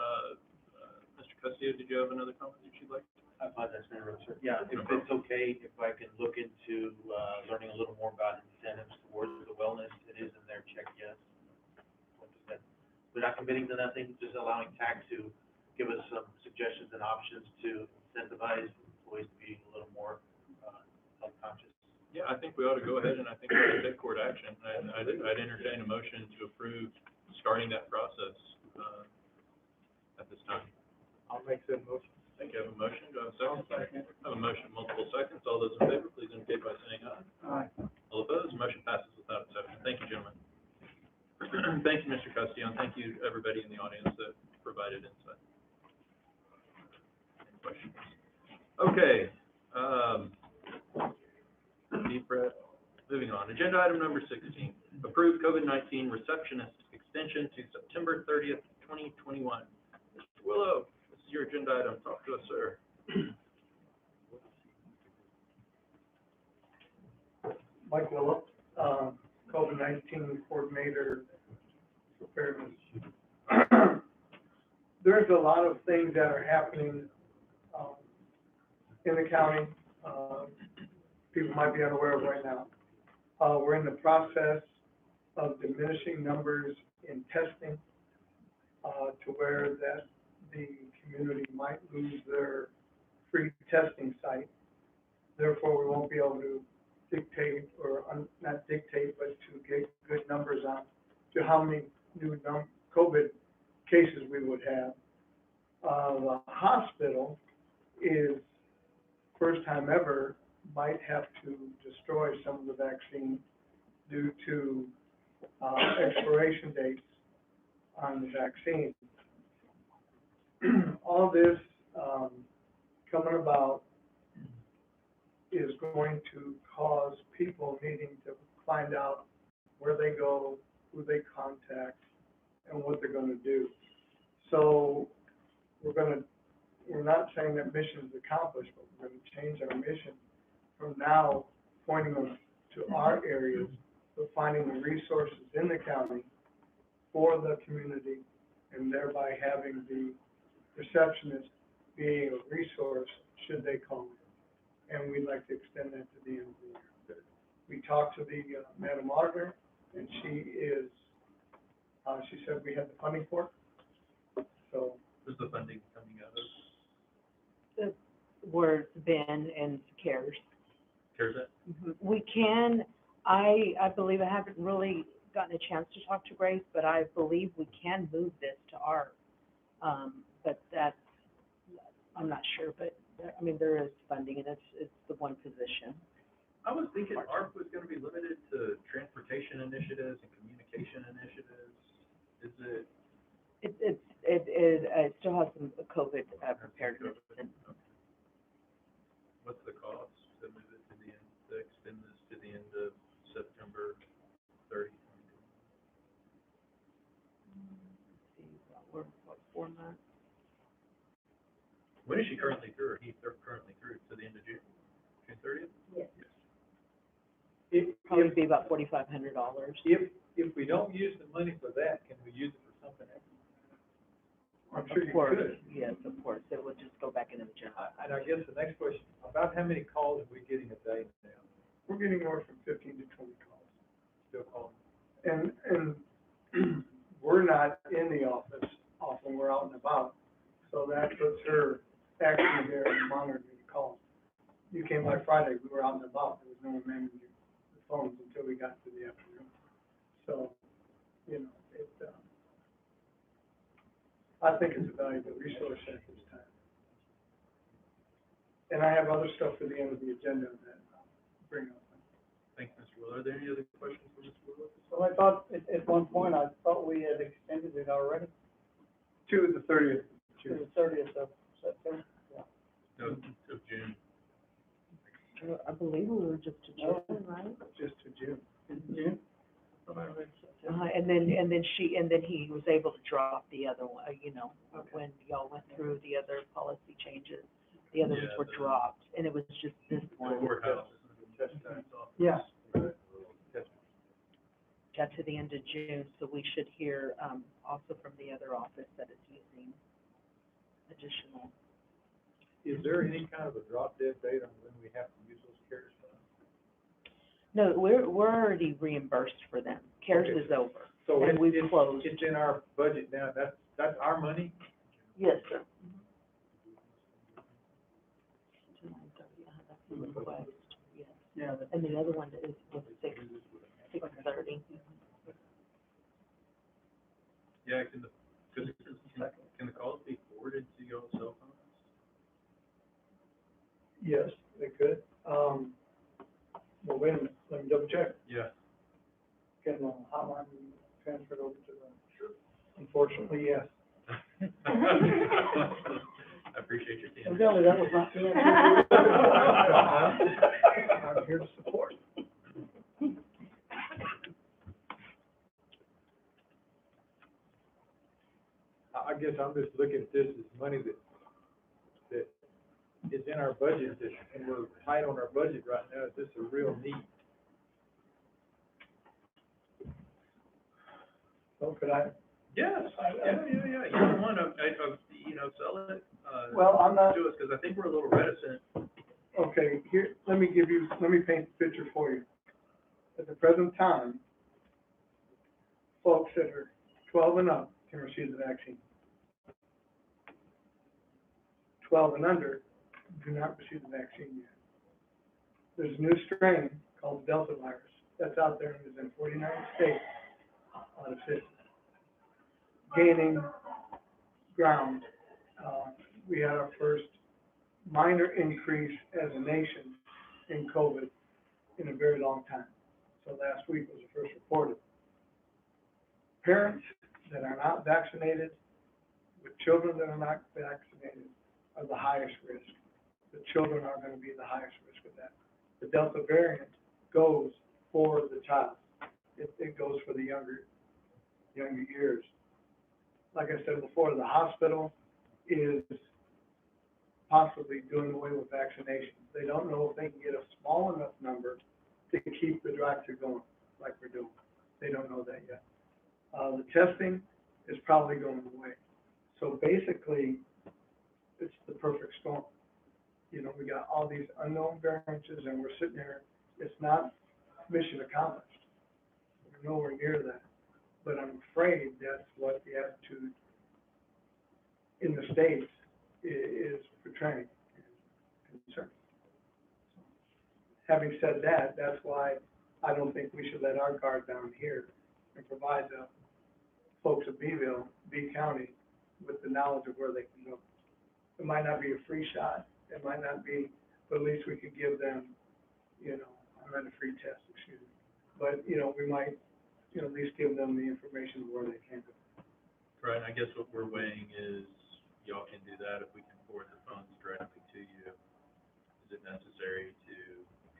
Mr. Castillo, did you have another comment that you'd like? I apologize, Mayor Roser. Yeah, if it's okay, if I can look into, learning a little more about incentives towards the wellness, it is in there, check yes. We're not committing to nothing, just allowing TAC to give us some suggestions and options to incentivize employees to be a little more, health conscious. Yeah, I think we ought to go ahead and I think we ought to take court action. And I'd entertain a motion to approve starting that process, at this time. I'll make that motion. Thank you. I have a motion. Do I have a second? I have a motion, multiple seconds. All those in favor, please indicate by saying aye. Aye. All opposed? Motion passes without exception. Thank you, gentlemen. Thank you, Mr. Castillo, and thank you, everybody in the audience that provided insight. Any questions? Okay, deep breath. Moving on. Agenda item number 16, approved COVID-19 receptionist extension to September 30th, 2021. Mr. Willow, this is your agenda item. Talk to us, sir. Mike Willow, COVID-19 coordinator, preparedness. There's a lot of things that are happening in the county, people might be unaware of right now. We're in the process of diminishing numbers in testing to where that the community might lose their free testing site. Therefore, we won't be able to dictate, or not dictate, but to get good numbers on to how many new COVID cases we would have. The hospital is, first time ever, might have to destroy some of the vaccine due to expiration dates on the vaccine. All this coming about is going to cause people needing to find out where they go, who they contact, and what they're gonna do. So we're not saying that mission is accomplished, but we're gonna change our mission from now pointing them to our areas, but finding the resources in the county for the community, and thereby having the receptionist being a resource should they call. And we'd like to extend that to the end of the year. We talked to the Madam Auditor, and she is, she said we had the funding for it. So Where's the funding coming out of? Where it's been and CARES. CARES Act? We can, I believe, I haven't really gotten a chance to talk to Grace, but I believe we can move this to our, but that's, I'm not sure, but, I mean, there is funding, and it's the one position. transportation initiatives and communication initiatives? Is it? It still has some COVID preparedness and What's the cost to move it to the end, to extend this to the end of September 30? we're, what, 4 months? When is she currently through, or he's currently through, to the end of June? June 30th? Yes. Probably be about $4,500. If we don't use the money for that, can we use it for something else? I'm sure you Of course, could. yes, of course, it would just go back into the general. And I guess the next question, about how many calls are we getting a day now? We're getting anywhere from 15 to 20 calls. Still calling? And we're not in the office often, we're out and about. So that puts her actually there monitoring the calls. You came by Friday, we were out and about, there was no one managing the phones until we got to the afternoon. So, you know, I think it's a valuable resource at this time. And I have other stuff for the end of the agenda that I'll bring up. Thanks, Mr. Will. Are there any other questions for Mr. Will? Well, I thought, at one point, I thought we had extended it already To the 30th. to the 30th of September. Yeah. No, of June. I believe we were just to June, right? Just to June. June? And then he was able to drop the other one, when y'all went through the other policy changes, the other ones Yeah, were dropped, and it was just this one. Courthouse. Yeah. Got to the end of June, so we should hear, also from the other office that is using additional. Is there any kind of a drop dead date on when we have to use those CARES funds? No, we're already reimbursed for them. CARES Okay. is over. So And we've closed. It's in our budget now, that's our money? Yes, sir. That's the request, yes. Yeah. And the other one was 6:30. Yeah, can the calls be forwarded to your cell phones? Yes, they could. Well, wait a minute, let me double check. Yeah. Can the hotline be transferred over to the? Sure. Unfortunately, yes. I appreciate your team. Evidently, that was not the answer. I'm here to support. I guess I'm just looking at this as money that is in our budget, and we're tight on our budget right now. Is this a real need? So could I? Yes, yeah. You don't want to, sell it, Well, I'm not, to us, because I think we're a little reticent. okay, here, let me paint the picture for you. At the present time, folks that are 12 and up can receive the vaccine. 12 and under do not receive the vaccine yet. There's a new strain called the Delta virus that's out there and is in 49 states out of 50. Gaining ground. We had our first minor increase as a nation in COVID in a very long time. So last week was the first reported. Parents that are not vaccinated with children that are not vaccinated are the highest risk. The children are going to be the highest risk of that. The Delta variant goes for the child. It goes for the younger years. Like I said before, the hospital is possibly doing away with vaccinations. They don't know if they can get a small enough number to keep the drive-through going like we're doing. They don't know that yet. The testing is probably going away. So basically, it's the perfect storm. We got all these unknown variances and we're sitting there, it's not mission accomplished. We're nowhere near that. But I'm afraid that's what the attitude in the States is portraying and concern. Having said that, that's why I don't think we should let our guard down here and provide the folks of Beeville, B County, with the knowledge of where they can go. It might not be a free shot, it might not be, but at least we could give them, a test, excuse me. but, you know, we might, you know, at least give them the information where they can go. Right, and I guess what we're weighing is, y'all can do that if we can forward the funds directly to you. Is it necessary to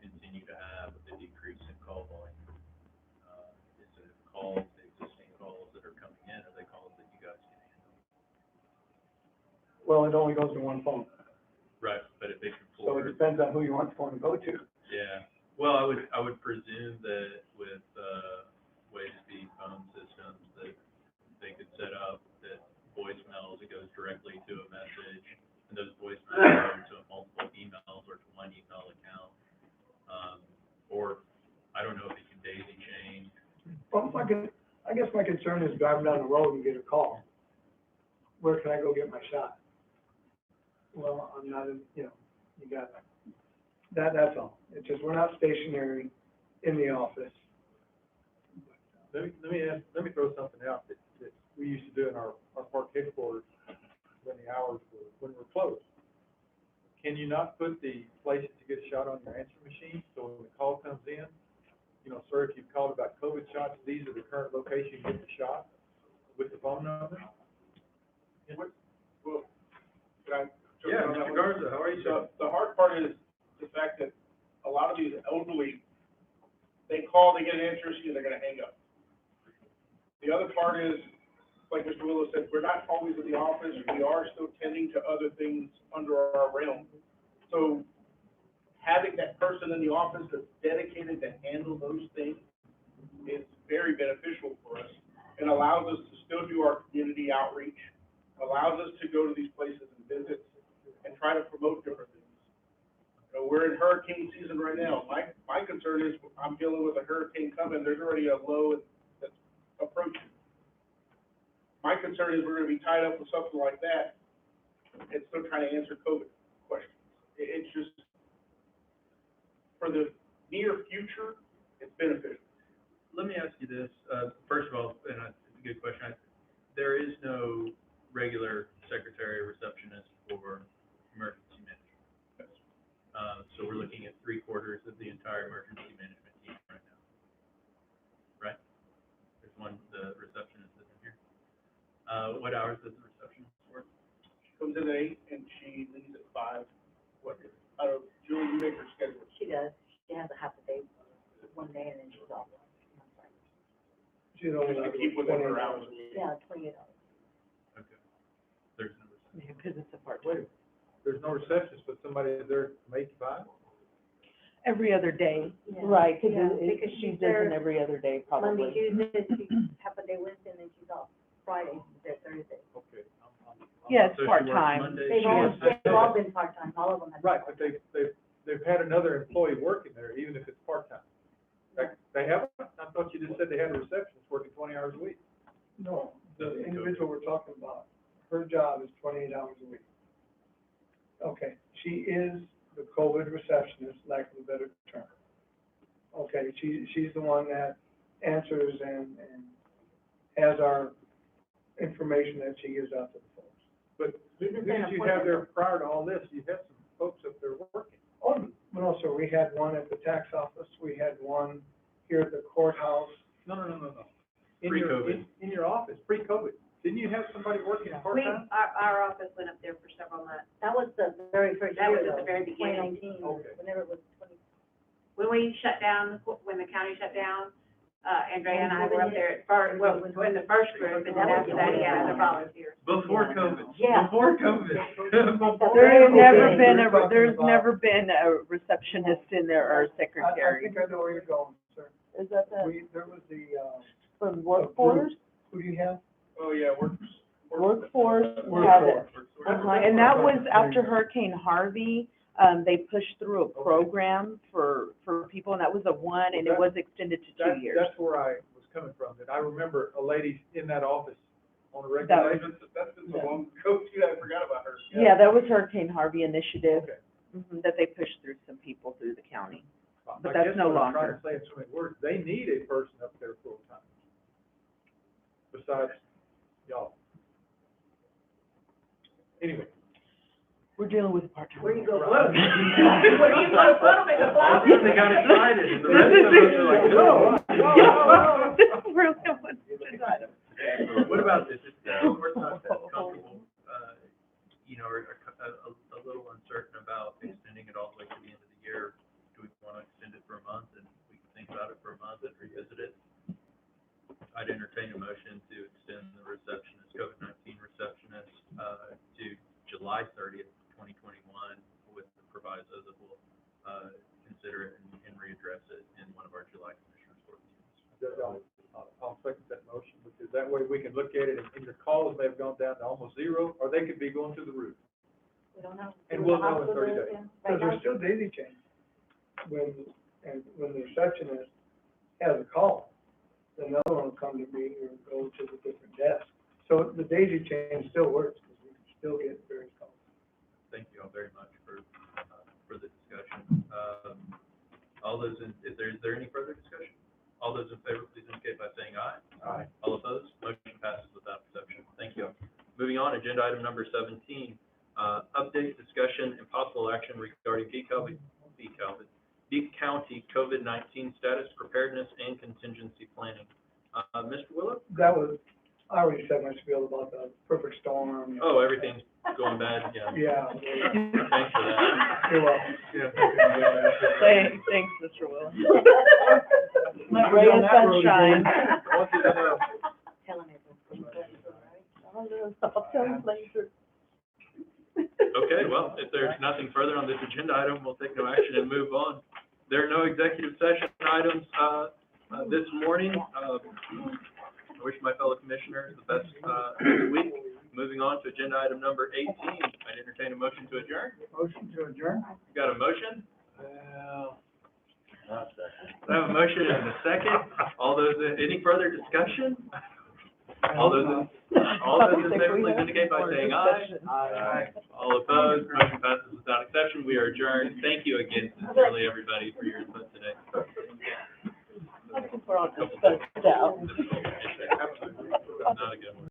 continue to have a decrease in call volume? Is it calls, the existing calls that are coming in, are they calls that you guys can handle? Well, it only goes to one phone, Right, but if they can so it forward, depends on who you want the phone to go to. yeah, well, I would presume that with, wave speed phone systems, that they could set up that voicemails, it goes directly to a message, and those voicemails go to multiple emails or to one email account. Or, I don't know if it can daisy chain. Well, I guess my concern is driving down the road and get a call. Where can I go get my shot? Well, I'm not in, you know, you got, that's all. It's just, we're not stationary in the office. Let me throw something out that we used to do in our park headquarters when the hours were, when we're closed. Can you not put the places to get a shot on your answering machine, so when the call comes in, you know, sir, if you've called about COVID shots, these are the current location you get the shot with the phone number? Well, can I? Yeah, Mr. Garza, how are you, sir? The hard part is the fact that a lot of these elderly, they call, they get an answer machine, they're gonna hang up. The other part is, like Mr. Willow said, we're not always in the office, we are still tending to other things under our realm. So having that person in the office that's dedicated to handle those things is very beneficial for us and allows us to still do our community outreach, allows us to go to these places and visit and try to promote different things. You know, we're in hurricane season right now. My concern is I'm dealing with a hurricane coming, there's already a low that's approaching. My concern is we're gonna be tied up with something like that and still trying to answer COVID questions. It's just, for the near future, it's beneficial. Let me ask you this, first of all, and it's a good question, there is no regular secretary or receptionist for emergency management. So we're looking at 3/4 of the entire emergency management team right now. Right? There's one, the receptionist isn't here. What hours does the receptionist work? She comes in at 8 and she leaves at 5. I don't know, Julie, you make her schedule. She does. She has a half a day, one day, and then she's off. You know, Just to keep within her hours. Yeah, 28 hours. Okay. There's no receptionist. Because it's a part-time. There's no receptionist, but somebody there from 8 to 5? Every other day, Yeah. right, Yeah, because because she she's does there it every other day probably. Monday, Tuesday, she's half a day Wednesday, and then she's off Friday, she's there Thursday. Okay. Yeah, it's So she works part-time. Monday, They've Tuesday. all been part-time, all of them have. Right, but they've had another employee working there, even if it's part-time. They haven't? I thought you just said they had a receptionist working 20 hours a week. No, the individual we're talking about, her job is 28 hours a week. Okay, she is the COVID receptionist, lack of a better term. Okay, she's the one that answers and has our information that she gives out to the folks. But who did you have there prior to all this? You had some folks up there working. Oh, no, sir, we had one at the tax office, we had one here at the courthouse. No. Pre-COVID. In your office, pre-COVID. Didn't you have somebody working part-time? Our office went up there for several months. That was the very first That year, was at the though, very beginning. 2019, Okay. whenever it was 20. When we shut down, when the county shut down, Andrea and I were up there at first, well, in the first group, and then after that, he had other volunteers. Before COVID. Yeah. Before COVID. There's never been a receptionist in there or a I secretary. think I know where you're going, sir. Is that There was the, from workforce? who do you have? Oh, yeah, Workforce had it. Workforce. And that was after Hurricane Harvey. They pushed through a program for people, and that was a one, and it was extended to 2 years. That's where I was coming from, that I remember a lady in that office on a regular basis. That's been so long ago, too, I forgot about her. Yeah, that was Hurricane Harvey initiative, Okay. that they pushed through some people through the county. But I that's guess no what I'm trying longer. to say in so many words, they need a person up there full-time, besides y'all. Anyway. We're dealing with part-time. Where you go, Right. Where you go, put them in the closet? They got excited, and the rest of us are like, no. Really, what's agenda item? What about this, if we're not that comfortable, you know, or a little uncertain about extending it all the way to the end of the year, do we want to extend it for a month, and we can think about it for a month and revisit it? I'd entertain a motion to extend the receptionist, COVID-19 receptionist, to July 30th, 2021, with the proviso that we'll, consider it and readdress it in one of our July commissioners' board meetings. I'll second that motion, because that way we can look at it, and your calls may have gone down to almost zero, or they could be going to the roof. We don't know. And we'll know in 30 days. Because there's still daisy chains. When the receptionist has a call, then the other one will come to me or go to the different desk. So the daisy chain still works, because we can still get various calls. Thank you all very much for the discussion. All those is there any further discussion? All those in favor, please indicate by saying aye. Aye. All opposed, motion passes without exception. Thank you. Moving on, agenda item number 17, update, discussion, and possible action regarding Peak County COVID-19 status, preparedness, and contingency planning. Mr. Willow? That was, I already said my spiel about the perfect storm. Oh, everything's going bad, yeah. Yeah. Thanks for that. You're welcome. Yeah. Thanks, Mr. Will. My Ray of sunshine. Telling everyone. I'll tell you later. Okay, well, if there's nothing further on this agenda item, we'll take no action and move on. There are no executive session items this morning. I wish my fellow commissioners the best of the week. Moving on to agenda item number 18, I'd entertain a motion to adjourn. Motion to adjourn? You got a motion? Not second. I have a motion and a second. All those, any further discussion? All those in favor, please indicate by saying aye. Aye. All opposed, motion passes without exception. We are adjourned. Thank you again sincerely, everybody, for your input today. We're all just out. Not a good one.